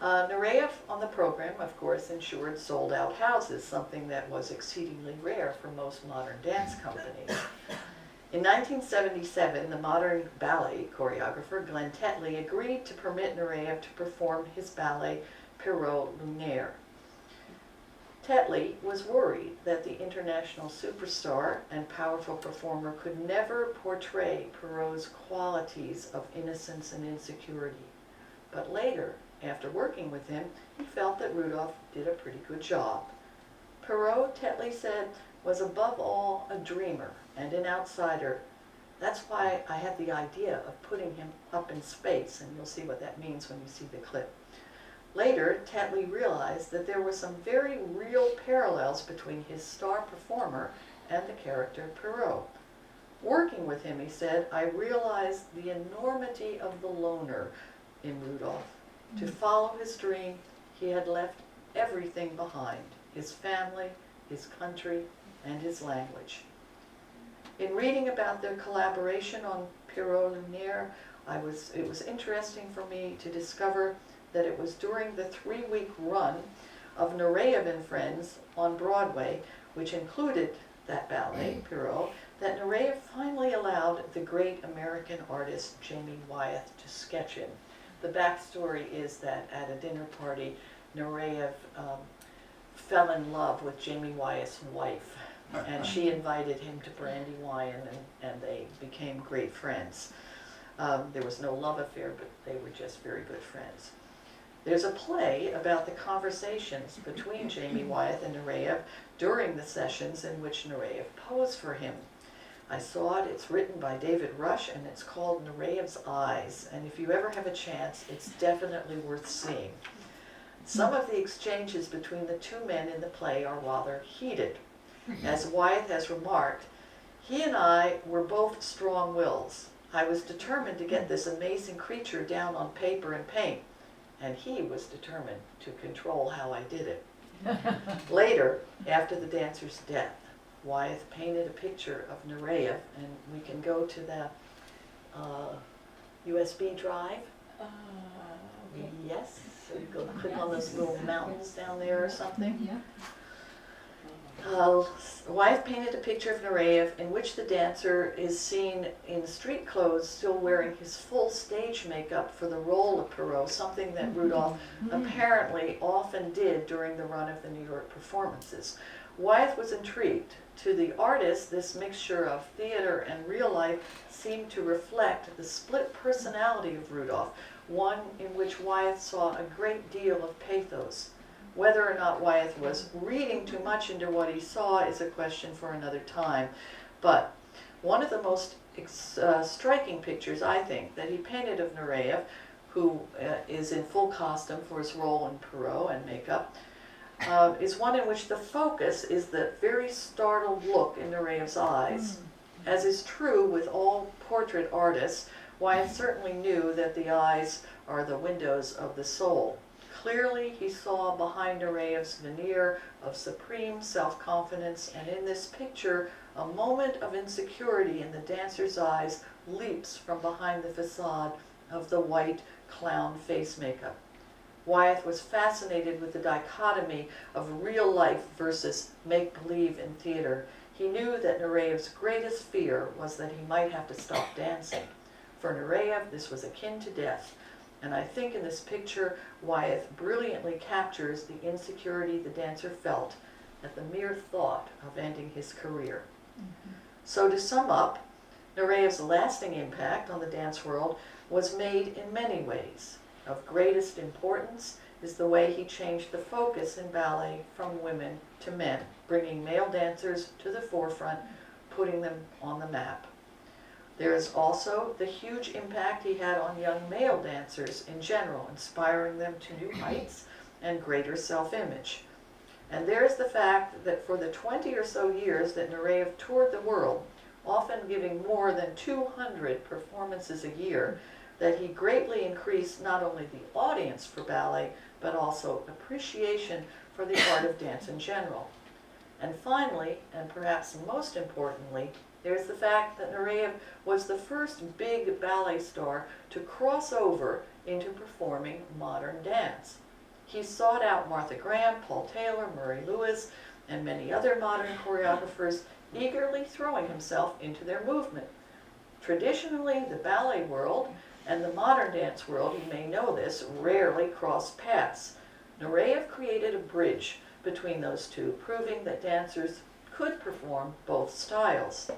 B: Nureyev on the program, of course, ensured sold-out houses, something that was exceedingly rare for most modern dance companies. In 1977, the modern ballet choreographer Glenn Tetley agreed to permit Nureyev to perform his ballet Pierrot Lunaire. Tetley was worried that the international superstar and powerful performer could never portray Pierrot's qualities of innocence and insecurity. But later, after working with him, he felt that Rudolf did a pretty good job. Perrault, Tetley said, was above all a dreamer and an outsider. That's why I had the idea of putting him up in space, and you'll see what that means when you see the clip. Later, Tetley realized that there were some very real parallels between his star performer and the character Perrault. Working with him, he said, I realized the enormity of the loner in Rudolf. To follow his dream, he had left everything behind, his family, his country, and his language. In reading about their collaboration on Pierrot Lumiere, it was interesting for me to discover that it was during the 3-week run of Nureyev and Friends on Broadway, which included that ballet, Pierrot, that Nureyev finally allowed the great American artist Jamie Wyeth to sketch him. The backstory is that at a dinner party, Nureyev fell in love with Jamie Wyeth's wife, and she invited him to Brandywine, and they became great friends. There was no love affair, but they were just very good friends. There's a play about the conversations between Jamie Wyeth and Nureyev during the sessions in which Nureyev posed for him. I saw it. It's written by David Rush, and it's called Nureyev's Eyes. And if you ever have a chance, it's definitely worth seeing. Some of the exchanges between the two men in the play are rather heated. As Wyeth has remarked, he and I were both strong wills. I was determined to get this amazing creature down on paper and paint, and he was determined to control how I did it. Later, after the dancer's death, Wyeth painted a picture of Nureyev, and we can go to the USB drive.
C: Okay.
B: Yes, so you go click on those little mountains down there or something.
C: Yeah.
B: Wyeth painted a picture of Nureyev in which the dancer is seen in street clothes, still wearing his full stage makeup for the role of Perrault, something that Rudolf apparently often did during the run of the New York performances. Wyeth was intrigued. To the artist, this mixture of theater and real life seemed to reflect the split personality of Rudolf, one in which Wyeth saw a great deal of pathos. Whether or not Wyeth was reading too much into what he saw is a question for another time. But one of the most striking pictures, I think, that he painted of Nureyev, who is in full costume for his role in Perrault and makeup, is one in which the focus is the very startled look in Nureyev's eyes. As is true with all portrait artists, Wyeth certainly knew that the eyes are the windows of the soul. Clearly, he saw behind Nureyev's veneer of supreme self-confidence, and in this picture, a moment of insecurity in the dancer's eyes leaps from behind the facade of the white clown face makeup. Wyeth was fascinated with the dichotomy of real life versus make-believe in theater. He knew that Nureyev's greatest fear was that he might have to stop dancing. For Nureyev, this was akin to death. And I think in this picture, Wyeth brilliantly captures the insecurity the dancer felt at the mere thought of ending his career. So to sum up, Nureyev's lasting impact on the dance world was made in many ways. Of greatest importance is the way he changed the focus in ballet from women to men, bringing male dancers to the forefront, putting them on the map. There is also the huge impact he had on young male dancers in general, inspiring them to new heights and greater self-image. And there's the fact that for the 20 or so years that Nureyev toured the world, often giving more than 200 performances a year, that he greatly increased not only the audience for ballet, but also appreciation for the art of dance in general. And finally, and perhaps most importantly, there's the fact that Nureyev was the first big ballet star to cross over into performing modern dance. He sought out Martha Graham, Paul Taylor, Murray Lewis, and many other modern choreographers, eagerly throwing himself into their movement. Traditionally, the ballet world and the modern dance world, you may know this, rarely cross paths. Nureyev created a bridge between those two, proving that dancers could perform both styles.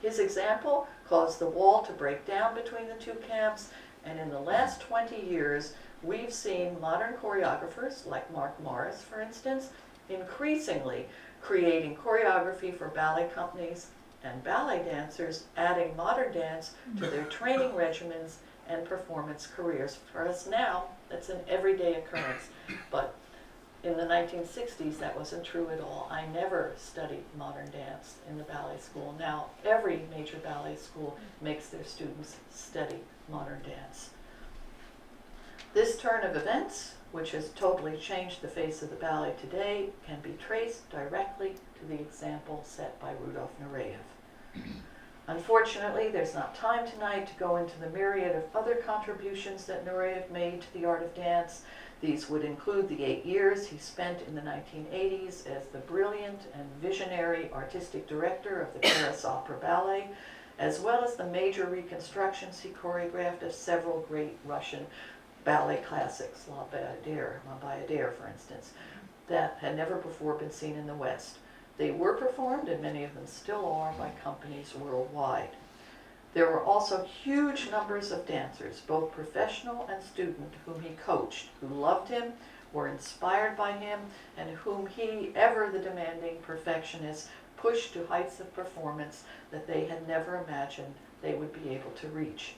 B: His example caused the wall to break down between the two camps, and in the last 20 years, we've seen modern choreographers, like Mark Morris, for instance, increasingly creating choreography for ballet companies and ballet dancers, adding modern dance to their training regimens and performance careers. For us now, that's an everyday occurrence. But in the 1960s, that wasn't true at all. I never studied modern dance in the ballet school. Now, every major ballet school makes their students study modern dance. This turn of events, which has totally changed the face of the ballet today, can be traced directly to the example set by Rudolf Nureyev. Unfortunately, there's not time tonight to go into the myriad of other contributions that Nureyev made to the art of dance. These would include the 8 years he spent in the 1980s as the brilliant and visionary artistic director of the Paris Opera Ballet, as well as the major reconstructions he choreographed of several great Russian ballet classics, La Bayadere, for instance, that had never before been seen in the West. They were performed, and many of them still are, by companies worldwide. There were also huge numbers of dancers, both professional and student, whom he coached, who loved him, were inspired by him, and whom he, ever the demanding perfectionist, pushed to heights of performance that they had never imagined they would be able to reach.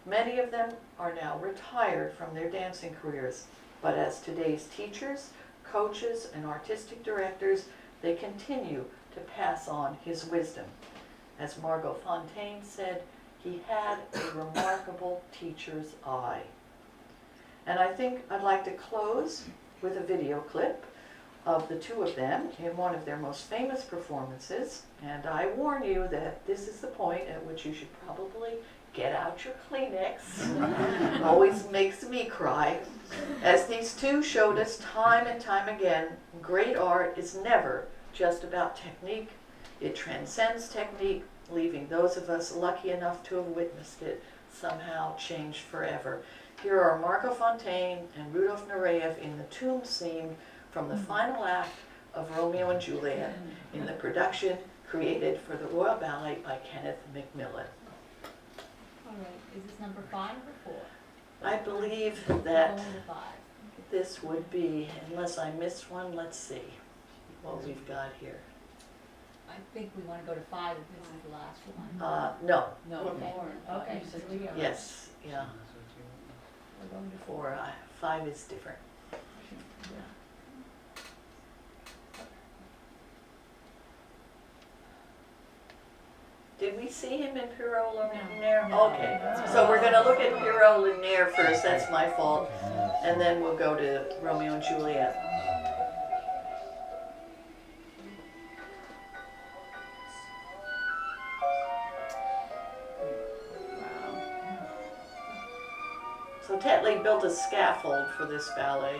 B: Many of them are now retired from their dancing careers, but as today's teachers, coaches, and artistic directors, they continue to pass on his wisdom. As Margot Fontaine said, he had a remarkable teacher's eye. And I think I'd like to close with a video clip of the two of them in one of their most famous performances. And I warn you that this is the point at which you should probably get out your Kleenex. Always makes me cry. As these two showed us time and time again, great art is never just about technique. It transcends technique, leaving those of us lucky enough to have witnessed it somehow changed forever. Here are Margot Fontaine and Rudolf Nureyev in the tomb scene from the final act of Romeo and Juliet in the production created for the Royal Ballet by Kenneth Macmillan.
C: All right, is this number 5 or 4?
B: I believe
C: Going
B: that
C: to 5.
B: this would be, unless I missed one, let's see what we've got here.
C: I think we want to go to 5 if this is the last one.
B: No,
D: No,
C: Okay.
D: more.
C: Okay, so we go.
B: yes, yeah,
C: We're going to
B: 4, 5 is different. Did we see him in Pierrot Lunaire?
C: No.
B: Okay, so we're gonna look at Pierrot Lunaire first, that's my fault, and then we'll go to Romeo and Juliet. So Tetley built a scaffold for this ballet.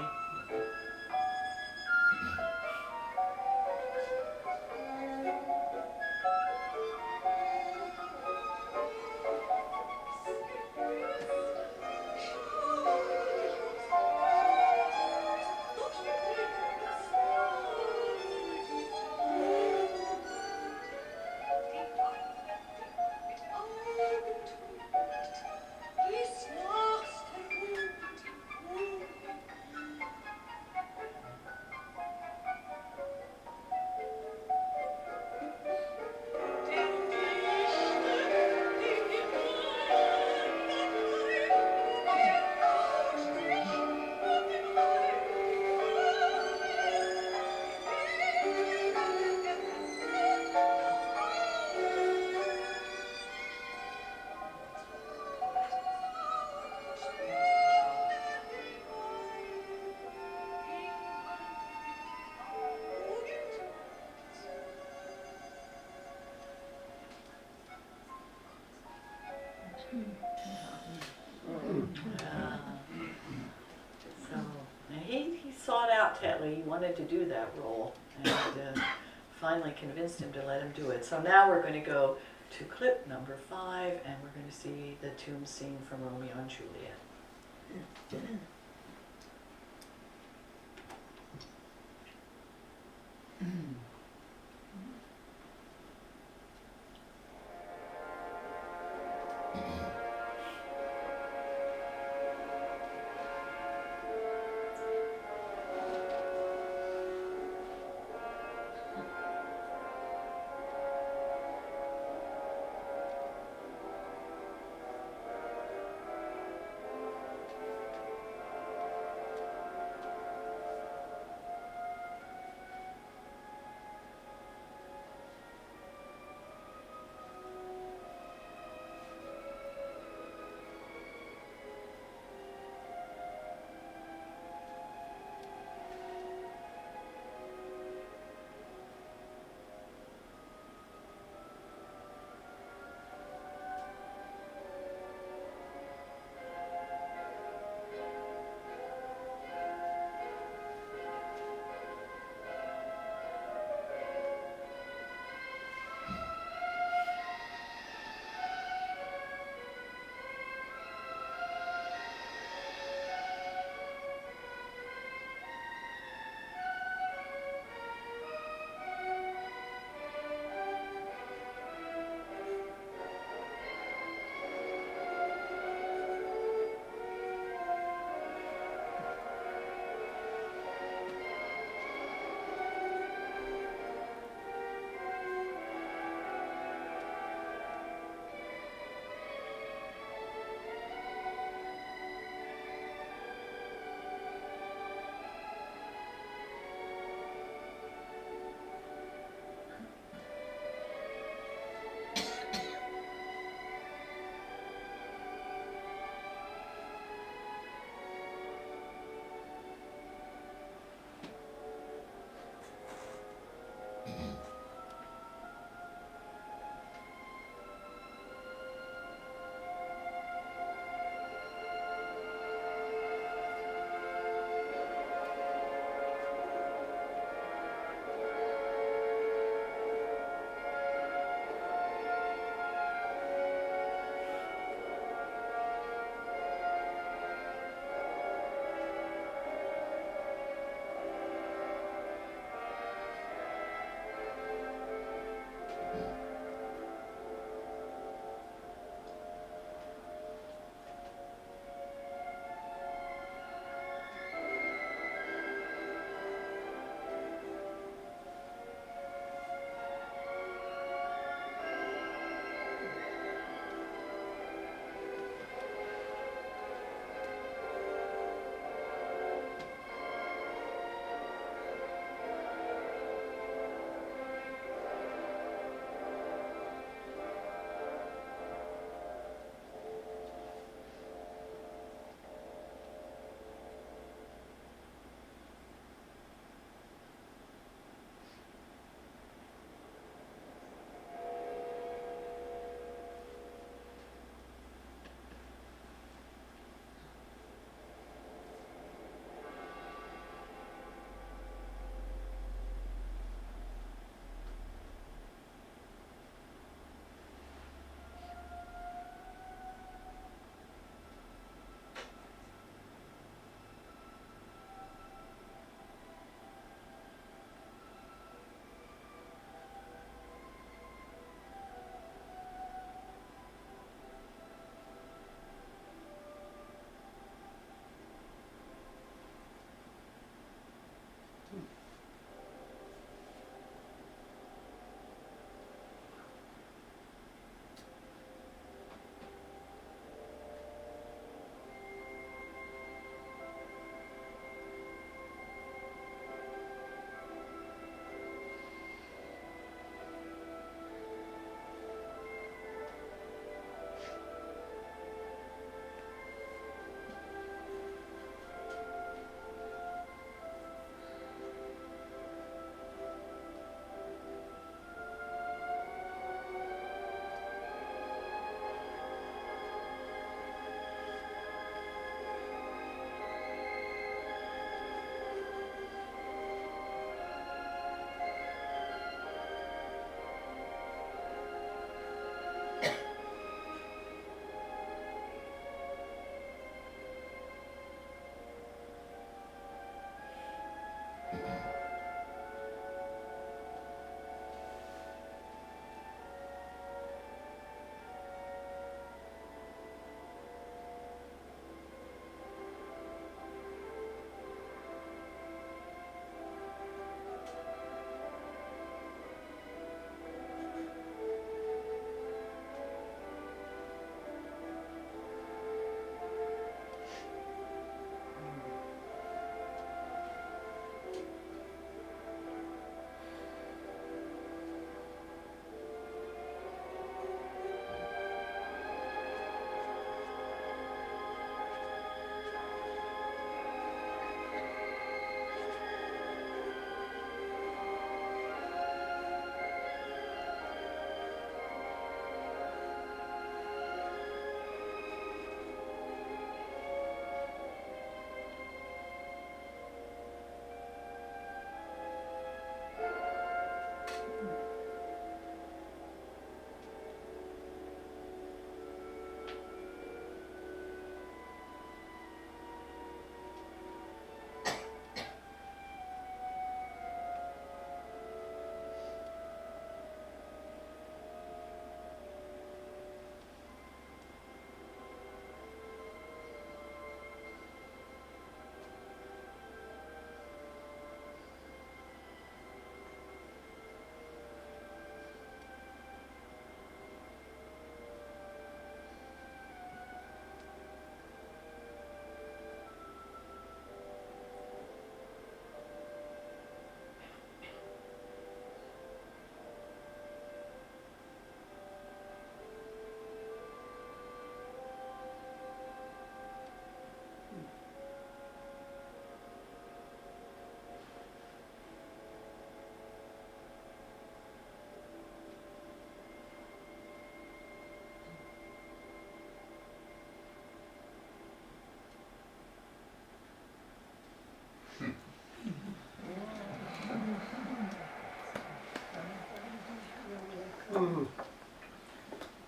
B: He sought out Tetley. He wanted to do that role, and finally convinced him to let him do it. So now we're going to go to clip number 5, and we're going to see the tomb scene from Romeo and Juliet.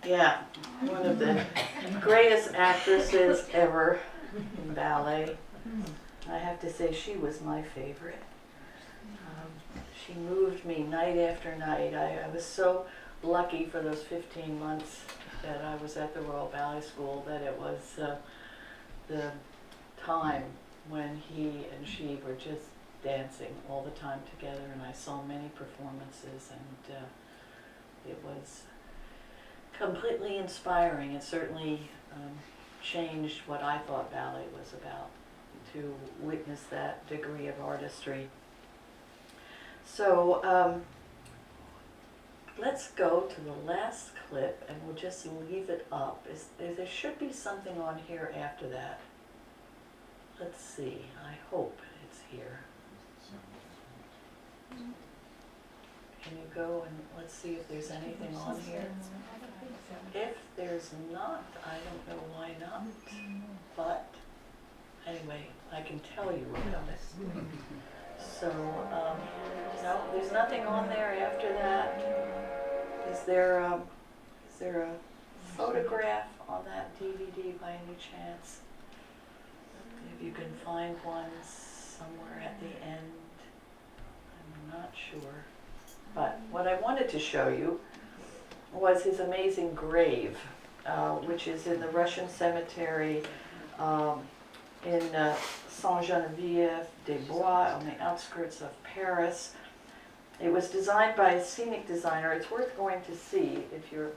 B: Yeah, one of the greatest actresses ever in ballet. I have to say she was my favorite. She moved me night after night. I was so lucky for those 15 months that I was at the Royal Ballet School that it was the time when he and she were just dancing all the time together, and I saw many performances, and it was completely inspiring. It certainly changed what I thought ballet was about, to witness that degree of artistry. So let's go to the last clip, and we'll just leave it up. There should be something on here after that. Let's see, I hope it's here. Can you go and let's see if there's anything on here? If there's not, I don't know why not, but anyway, I can tell you about it. So, no, there's nothing on there after that. Is there a photograph on that DVD by any chance? If you can find one somewhere at the end, I'm not sure. But what I wanted to show you was his amazing grave, which is in the Russian cemetery in Saint-Geneviève-des-Bois on the outskirts of Paris. It was designed by a scenic designer. It's worth going to see if you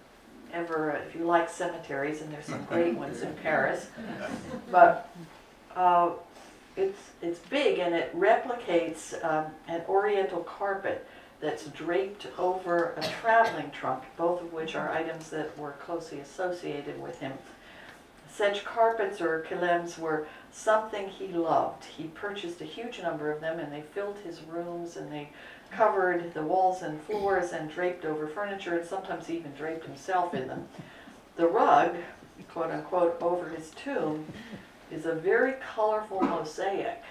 B: like cemeteries, and there's some great ones in Paris. But it's big, and it replicates an oriental carpet that's draped over a traveling trunk, both of which are items that were closely associated with him. Such carpets or kilims were something he loved. He purchased a huge number of them, and they filled his rooms, and they covered the walls and floors and draped over furniture, and sometimes he even draped himself in them. The rug, quote unquote, over his tomb is a very colorful mosaic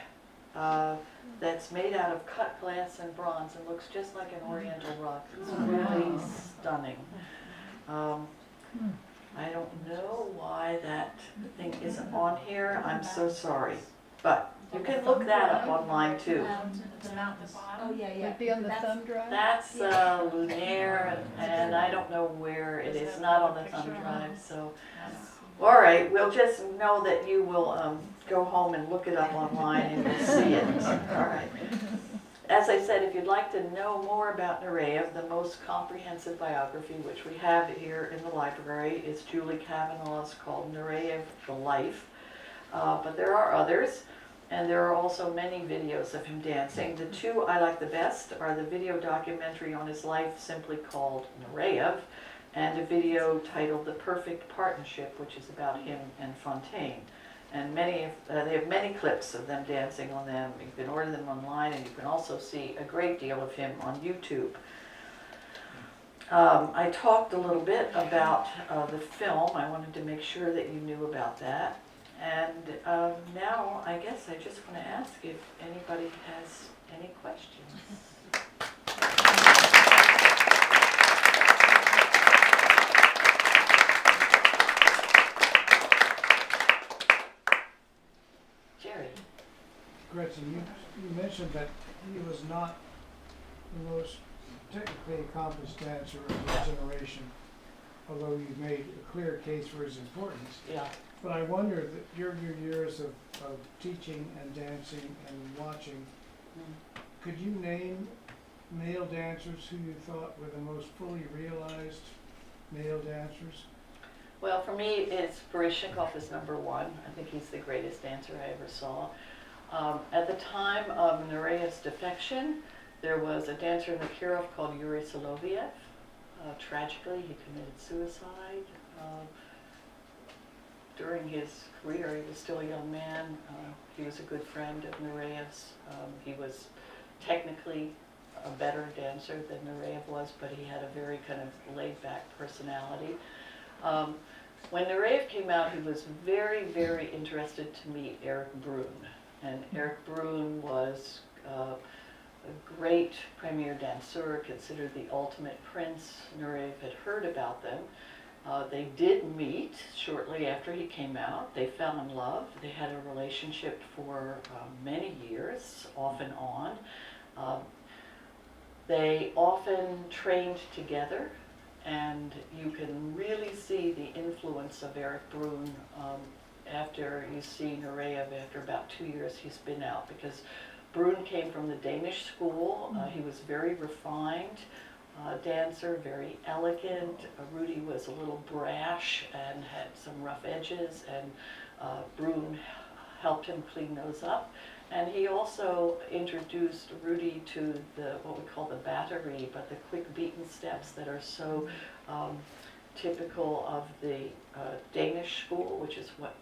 B: that's made out of cut glass and bronze and looks just like an oriental rug. It's really stunning. I don't know why that thing isn't on here. I'm so sorry. But you can look that up online too.
C: Oh, yeah, yeah.
D: Would it be on the thumb drive?
B: That's Lunaire, and I don't know where it is. Not on the thumb drive. So, all right, we'll just know that you will go home and look it up online and you'll see it. All right. As I said, if you'd like to know more about Nureyev, the most comprehensive biography, which we have here in the library, is Julie Kavanaugh's called Nureyev, The Life. But there are others, and there are also many videos of him dancing. The two I like the best are the video documentary on his life simply called Nureyev, and a video titled The Perfect Partnership, which is about him and Fontaine. And they have many clips of them dancing on them. You can order them online, and you can also see a great deal of him on YouTube. I talked a little bit about the film. I wanted to make sure that you knew about that. And now I guess I just want to ask if anybody has any questions.
F: Gretchen, you mentioned that he was not the most technically accomplished dancer of his generation, although you made a clear case for his importance.
B: Yeah.
F: But I wonder that your years of teaching and dancing and watching, could you name male dancers who you thought were the most fully realized male dancers?
B: Well, for me, it's Baryshnikov is number one. I think he's the greatest dancer I ever saw. At the time of Nureyev's defection, there was a dancer in the Kirov called Yuri Soloviev. Tragically, he committed suicide. During his career, he was still a young man. He was a good friend of Nureyev's. He was technically a better dancer than Nureyev was, but he had a very kind of laid-back personality. When Nureyev came out, he was very, very interested to meet Eric Brun. And Eric Brun was a great great premier danseur, considered the ultimate prince. Nureyev had heard about them. They did meet shortly after he came out. They fell in love. They had a relationship for many years, off and on. They often trained together, and you can really see the influence of Eric Brun after you see Nureyev. After about 2 years he's been out, because Brun came from the Danish school. He was very refined dancer, very elegant. Rudy was a little brash and had some rough edges, and Brun helped him clean those up. And he also introduced Rudy to what we call the battery, but the quick beaten steps that are so typical of the Danish school, which is what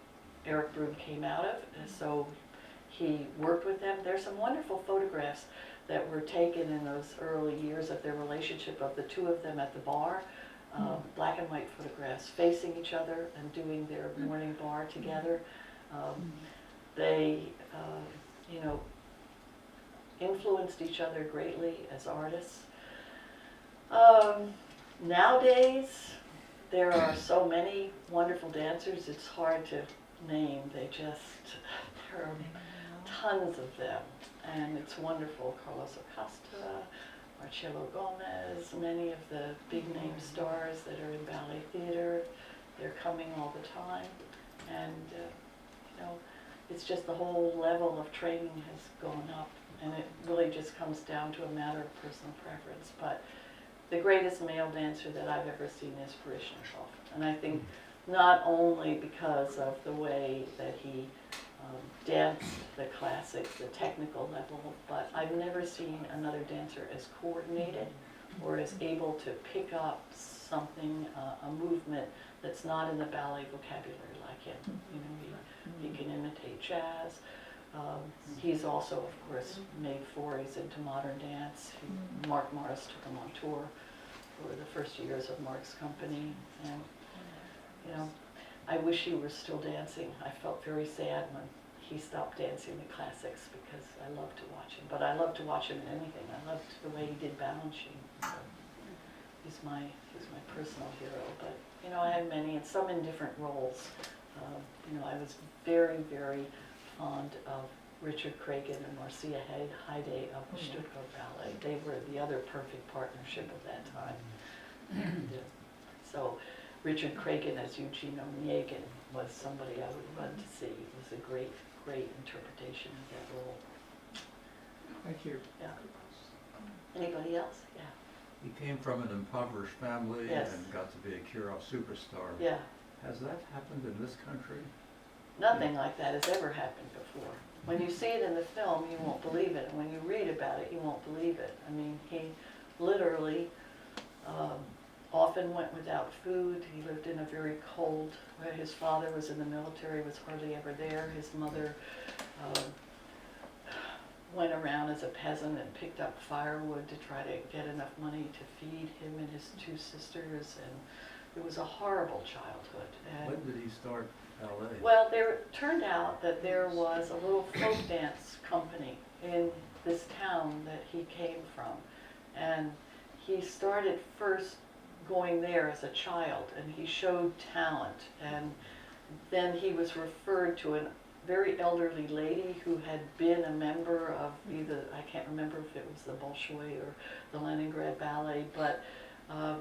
B: Eric Brun came out of. And so he worked with them. There's some wonderful photographs that were taken in those early years of their relationship, of the two of them at the bar, black and white photographs facing each other and doing their morning bar together. They, influenced each other greatly as artists. Nowadays, there are so many wonderful dancers, it's hard to name. There are tons of them, and it's wonderful. Carlos Acosta, Marcelo Gomez, many of the big name stars that are in ballet theater, they're coming all the time, and it's just the whole level of training has gone up, and it really just comes down to a matter of personal preference. But the greatest male dancer that I've ever seen is Baryshnikov, and I think not only because of the way that he danced the classics, the technical level, but I've never seen another dancer as coordinated or as able to pick up something, a movement that's not in the ballet vocabulary like him. He can imitate jazz. He's also, of course, made forays into modern dance. Mark Morris took him on tour for the first years of Mark's company, and I wish he were still dancing. I felt very sad when he stopped dancing the classics, because I loved to watch him. But I love to watch him in anything. I loved the way he did balancing. So he's my personal hero. But I had many, and some in different roles. I was very, very fond of Richard Cragen and Marcia Heide of the Stuttgart Ballet. They were the other perfect partnership of that time. And, so Richard Cragen as Eugene Onegin was somebody I would love to see. It was a great, great interpretation of that role.
F: Thank you.
B: Yeah. Anybody else? Yeah.
G: He came from an impoverished family
B: Yes.
G: and got to be a Kirov superstar.
B: Yeah.
G: Has that happened in this country?
B: Nothing like that has ever happened before. When you see it in the film, you won't believe it. And when you read about it, you won't believe it. I mean, he literally often went without food. He lived in a very cold, where his father was in the military, was hardly ever there. His mother went around as a peasant and picked up firewood to try to get enough money to feed him and his two sisters. And it was a horrible childhood. And
G: When did he start ballet?
B: well, turned out that there was a little folk dance company in this town that he came from. And he started first going there as a child, and he showed talent. And then he was referred to a very elderly lady who had been a member of either, I can't remember if it was the Bolshoi or the Leningrad Ballet, but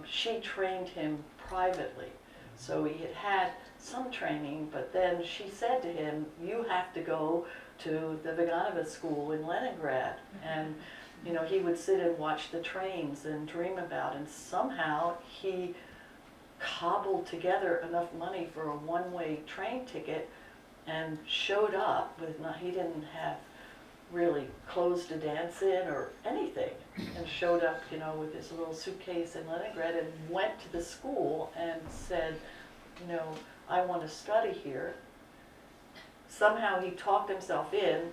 B: she trained him privately. So he had had some training, but then she said to him, you have to go to the Vaganova school in Leningrad. And he would sit and watch the trains and dream about, and somehow he cobbled together enough money for a one-way train ticket and showed up with, he didn't have really clothes to dance in or anything, and showed up, with his little suitcase in Leningrad, and went to the school and said, I want to study here. Somehow he talked himself in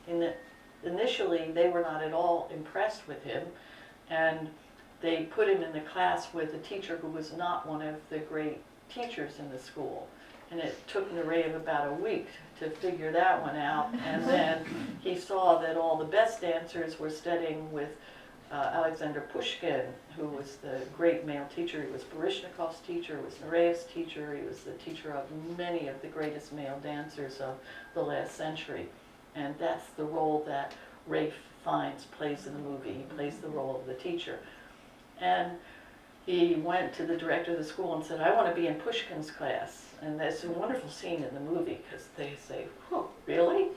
B: that initially they were not at all impressed with him, and they put him in the class with a teacher who was not one of the great teachers in the school. And it took Nureyev about a week to figure that one out. And then he saw that all the best dancers were studying with Alexander Pushkin, who was the great male teacher. He was Baryshnikov's teacher, was Nureyev's teacher. He was the teacher of many of the greatest male dancers of the last century. And that's the role that Ralph Fiennes plays in the movie. He plays the role of the teacher. And he went to the director of the school and said, I want to be in Pushkin's class. And there's a wonderful scene in the movie because they say, whew, really?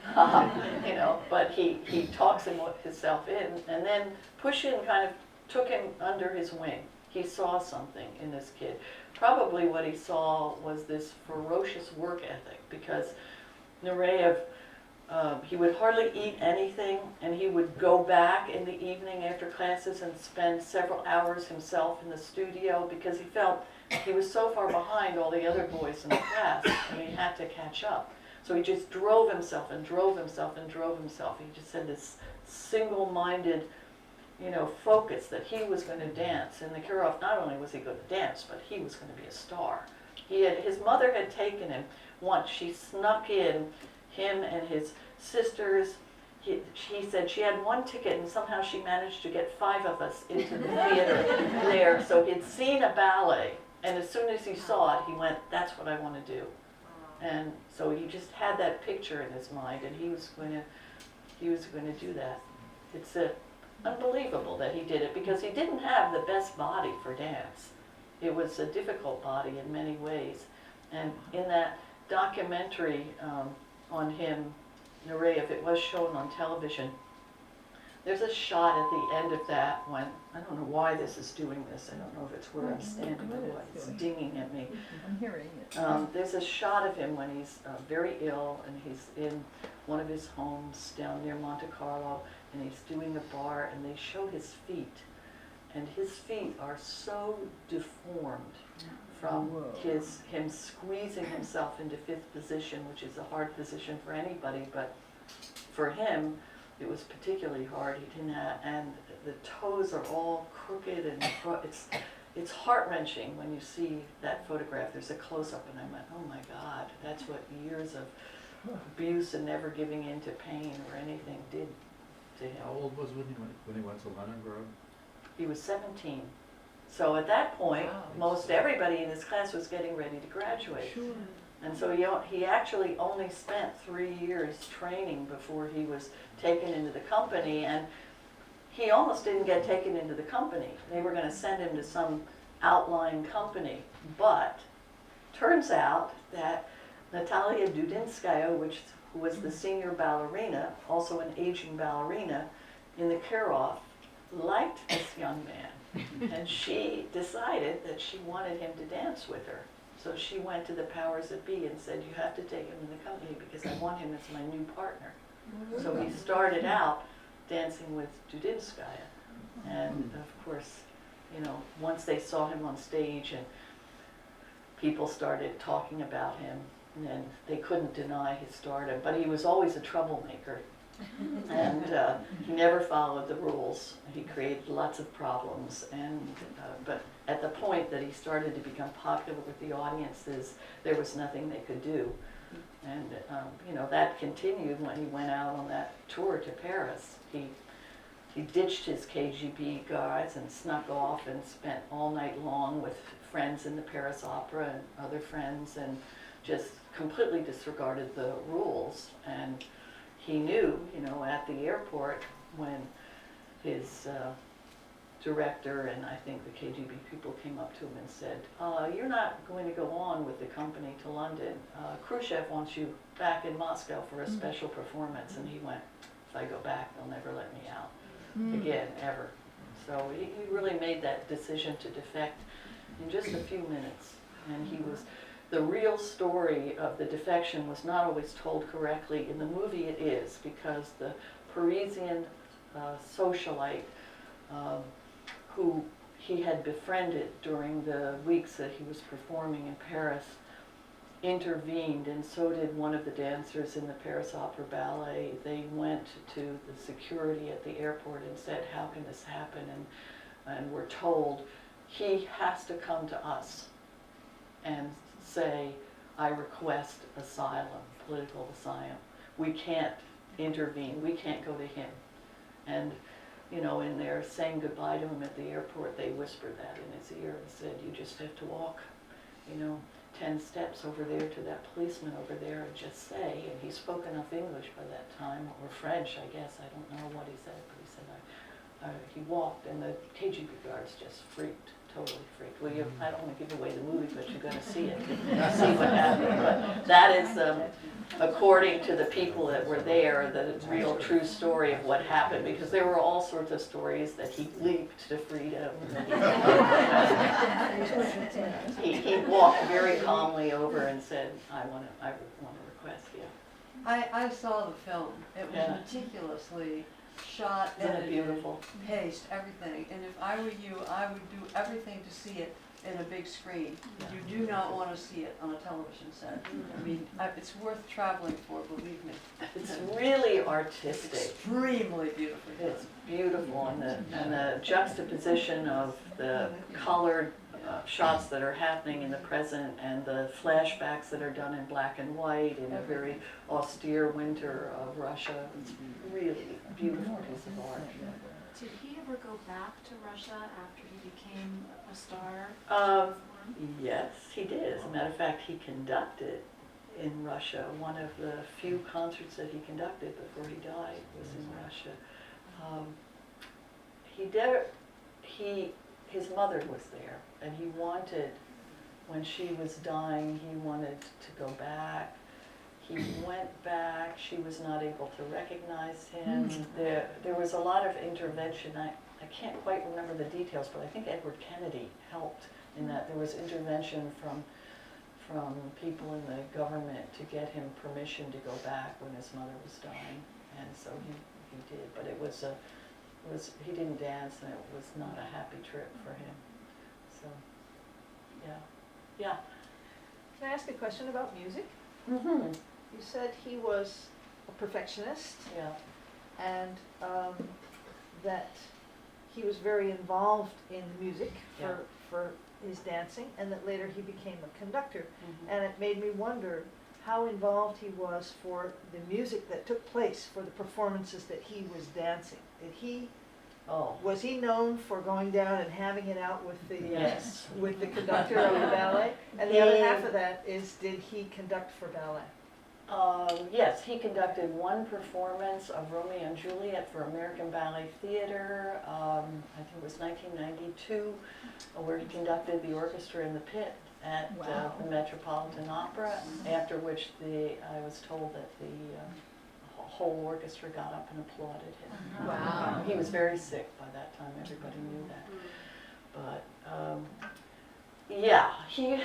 B: You know, but he talks himself in. And then Pushkin kind of took him under his wing. He saw something in this kid. Probably what he saw was this ferocious work ethic, because Nureyev, he would hardly eat anything, and he would go back in the evening after classes and spend several hours himself in the studio because he felt he was so far behind all the other boys in the class and he had to catch up. So he just drove himself and drove himself and drove himself. He just had this single-minded, you know, focus that he was going to dance. And the Kirov, not only was he going to dance, but he was going to be a star. His mother had taken him once. She snuck in him and his sisters. She said she had one ticket and somehow she managed to get 5 of us into the theater there. So he'd seen a ballet, and as soon as he saw it, he went, that's what I want to do. And so he just had that picture in his mind, and he was going to do that. It's unbelievable that he did it, because he didn't have the best body for dance. It was a difficult body in many ways. And in that documentary on him, Nureyev, it was shown on television. There's a shot at the end of that when, I don't know why this is doing this, I don't know if it's where I'm standing or what, it's dinging at me.
C: I'm hearing it.
B: There's a shot of him when he's very ill, and he's in one of his homes down near Monte Carlo, and he's doing a bar, and they show his feet. And his feet are so deformed from him squeezing himself into 5th position, which is a hard position for anybody, but for him, it was particularly hard. He didn't have, and the toes are all crooked, and it's heart-wrenching when you see that photograph. There's a close-up, and I went, oh my God, that's what years of abuse and never giving in to pain or anything did to him.
G: How old was when he went to Leningrad?
B: He was 17. So at that point,
C: Wow.
B: most everybody in his class was getting ready to graduate.
C: Sure.
B: And so he actually only spent 3 years training before he was taken into the company, and he almost didn't get taken into the company. They were going to send him to some outlying company, but turns out that Natalia Dudinskaya, who was the senior ballerina, also an aging ballerina in the Kirov, liked this young man, and she decided that she wanted him to dance with her. So she went to the powers that be and said, you have to take him in the company because I want him as my new partner. So he started out dancing with Dudinskaya. And of course, you know, once they saw him on stage and people started talking about him, and then they couldn't deny his stardom. But he was always a troublemaker. And he never followed the rules. He created lots of problems. And but at the point that he started to become popular with the audiences, there was nothing they could do. And you know, that continued when he went out on that tour to Paris. He ditched his KGB guys and snuck off and spent all night long with friends in the Paris Opera and other friends, and just completely disregarded the rules. And he knew, you know, at the airport when his director and I think the KGB people came up to him and said, you're not going to go on with the company to London. Khrushchev wants you back in Moscow for a special performance. And he went, if I go back, they'll never let me out again, ever. So he really made that decision to defect in just a few minutes. And he was, the real story of the defection was not always told correctly. In the movie it is, because the Parisian socialite who he had befriended during the weeks that he was performing in Paris intervened, and so did one of the dancers in the Paris Opera Ballet. They went to the security at the airport and said, how can this happen? And were told, he has to come to us and say, I request asylum, political asylum. We can't intervene, we can't go to him. And, you know, in their saying goodbye to him at the airport, they whispered that in his ear and said, you just have to walk, you know, 10 steps over there to that policeman over there and just say, and he spoke enough English by that time, or French, I guess, I don't know what he said, but he said, he walked, and the KGB guards just freaked, totally freaked. Well, I don't want to give away the movie, but you're going to see it, see what happened. But that is, according to the people that were there, the real true story of what happened, because there were all sorts of stories that he leaped to freedom. He walked very calmly over and said, I want to request, yeah.
H: I saw the film. It was
B: Yeah.
H: meticulously shot,
B: Isn't it
H: edited,
B: beautiful?
H: paced, everything. And if I were you, I would do everything to see it in a big screen. You do not want to see it on a television set. I mean, it's worth traveling for, believe me.
B: It's really artistic.
H: Extremely beautifully done.
B: It's beautiful, and the juxtaposition of the colored shots that are happening in the present and the flashbacks that are done in black and white in a very austere winter of Russia. It's really a beautiful piece of art.
E: Did he ever go back to Russia after he became a star?
B: Yes, he did. As a matter of fact, he conducted in Russia. One of the few concerts that he conducted before he died was in Russia. His mother was there, and he wanted, when she was dying, he wanted to go back. He went back. She was not able to recognize him. There was a lot of intervention. I can't quite remember the details, but I think Edward Kennedy helped in that. There was intervention from people in the government to get him permission to go back when his mother was dying, and so he did. But he didn't dance, and it was not a happy trip for him. So, yeah.
D: Can I ask a question about music?
B: Mm-hmm.
D: You said he was a perfectionist
B: Yeah.
D: and that he was very involved in music for his dancing, and that later he became a conductor.
B: Mm-hmm.
D: And it made me wonder how involved he was for the music that took place for the performances that he was dancing. Was he known for going down and having it out with the
B: Yes.
D: with the conductor of the ballet? And the other half of that is, did he conduct for ballet?
B: Yes, he conducted one performance of Romeo and Juliet for American Ballet Theater, I think it was 1992, where he conducted the orchestra in the pit at the Metropolitan Opera, after which I was told that the whole orchestra got up and applauded him.
D: Wow.
B: He was very sick by that time, everybody knew that. But yeah, he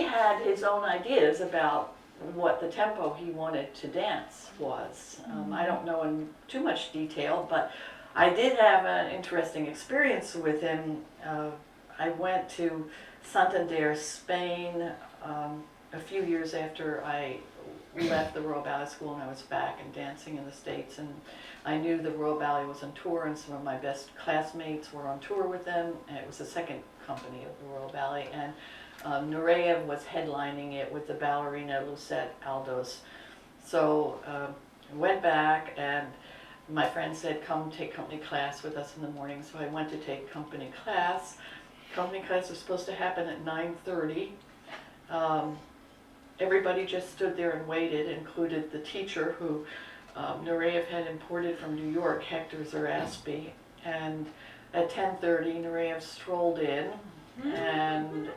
B: had his own ideas about what the tempo he wanted to dance was. I don't know in too much detail, but I did have an interesting experience with him. I went to Santander, Spain, a few years after I left the Royal Ballet School, and I was back and dancing in the States, and I knew the Royal Ballet was on tour, and some of my best classmates were on tour with them, and it was the second company of the Royal Ballet, and Nureyev was headlining it with the ballerina Lassalle Dance. So I went back, and my friend said, come take company class with us in the morning. So I went to take company class. Company class was supposed to happen at 9:30. Everybody just stood there and waited, included the teacher who Nureyev had imported from New York, Hector Zaraspy. And at 10:30, Nureyev strolled in and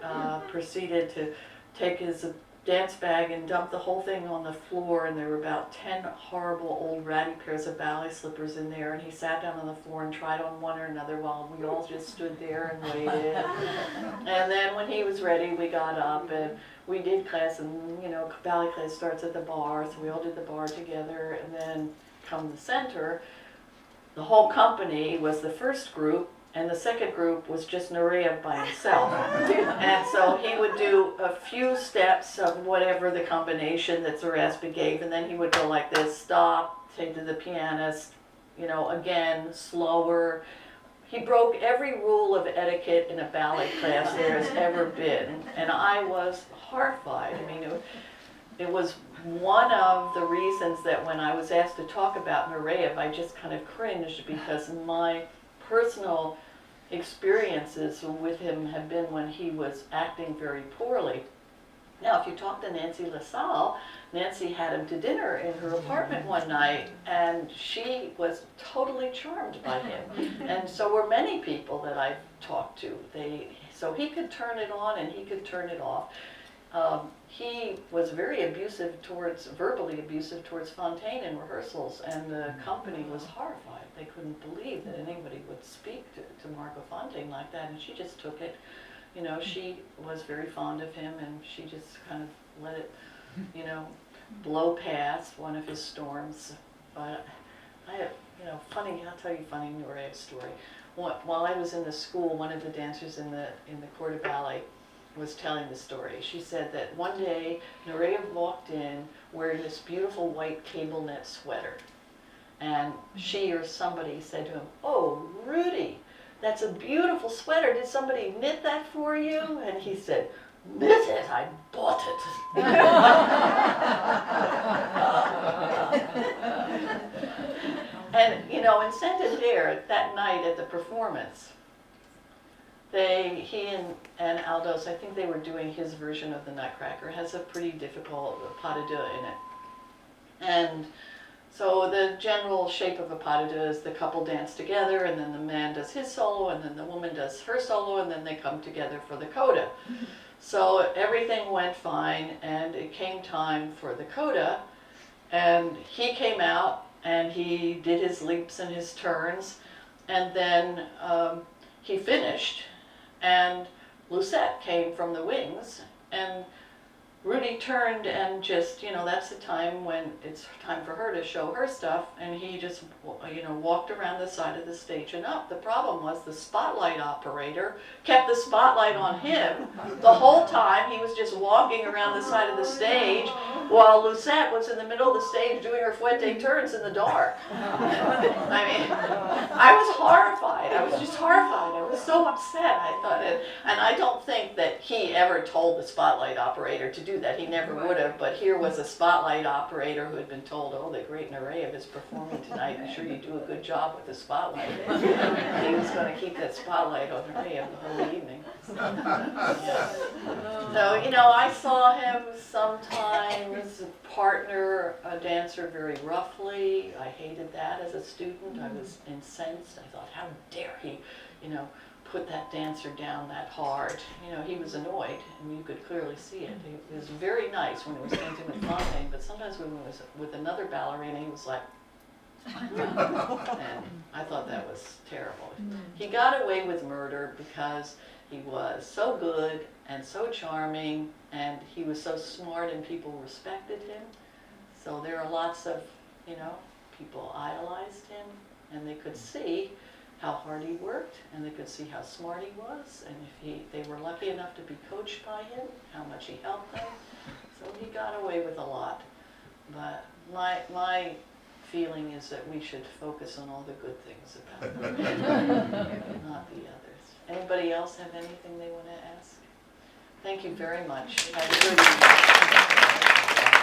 B: proceeded to take his dance bag and dump the whole thing on the floor, and there were about 10 horrible old ratty pairs of ballet slippers in there, and he sat down on the floor and tried on one or another while we all just stood there and waited. And then when he was ready, we got up and we did class, and ballet class starts at the bar, so we all did the bar together, and then come the center, the whole company was the first group, and the second group was just Nureyev by himself. And so he would do a few steps of whatever the combination that Zaraspy gave, and then he would go like this, stop, say to the pianist, again, slower, he broke every rule of etiquette in a ballet class there has ever been, and I was horrified. I mean, it was one of the reasons that when I was asked to talk about Nureyev, I just kind of cringed, because my personal experiences with him have been when he was acting very poorly. Now, if you talk to Nancy Lassalle, Nancy had him to dinner in her apartment one night, and she was totally charmed by him. And so were many people that I've talked to. So he could turn it on and he could turn it off. He was very verbally abusive towards Fontaine in rehearsals, and the company was horrified. They couldn't believe that anybody would speak to Margot Fontaine like that, and she just took it. You know, she was very fond of him, and she just kind of let it, you know, blow past one of his storms. But I have, you know, I'll tell you a funny Nureyev story. While I was in the school, one of the dancers in the Corps de Ballet was telling the story. She said that one day Nureyev walked in wearing this beautiful white cable knit sweater, and she or somebody said to him, "Oh, Rudy, that's a beautiful sweater. Did somebody knit that for you?" And he said, "Knit it? I bought it." And, you know, in Santander, that night at the performance, he and Aldos, I think they were doing his version of the Nutcracker. It has a pretty difficult pas de deux in it. And so the general shape of a pas de deux is the couple dance together, and then the man does his solo, and then the woman does her solo, and then they come together for the coda. So everything went fine, and it came time for the coda, and he came out, and he did his leaps and his turns, and then he finished, and Lucette came from the wings, and Rudy turned and just, you know, that's the time when it's time for her to show her stuff, and he just, you know, walked around the side of the stage and up. The problem was the spotlight operator kept the spotlight on him the whole time. He was just walking around the side of the stage while Lucette was in the middle of the stage doing her fouette turns in the dark. I mean, I was horrified. I was just horrified. I was so upset. I thought and I don't think that he ever told the spotlight operator to do that. He never would have, but here was a spotlight operator who had been told, "Oh, the great Nureyev is performing tonight. I'm sure you do a good job with the spotlight." He was going to keep that spotlight on Nureyev the whole evening. Yeah. So, you know, I saw him sometimes partner a dancer very roughly. I hated that as a student. I was incensed. I thought, how dare he, you know, put that dancer down that hard. You know, he was annoyed, and you could clearly see it. He was very nice when he was dancing with Fontaine, but sometimes when he was with another ballerina, he was like, and I thought that was terrible. He got away with murder because he was so good and so charming, and he was so smart, and people respected him. So there are lots of, you know, people idolized him, and they could see how hard he worked, and they could see how smart he was, and if they were lucky enough to be coached by him, how much he helped them. So he got away with a lot. But my feeling is that we should focus on all the good things about him, not the others. Anybody else have anything they want to ask? Thank you very much. Have a good evening.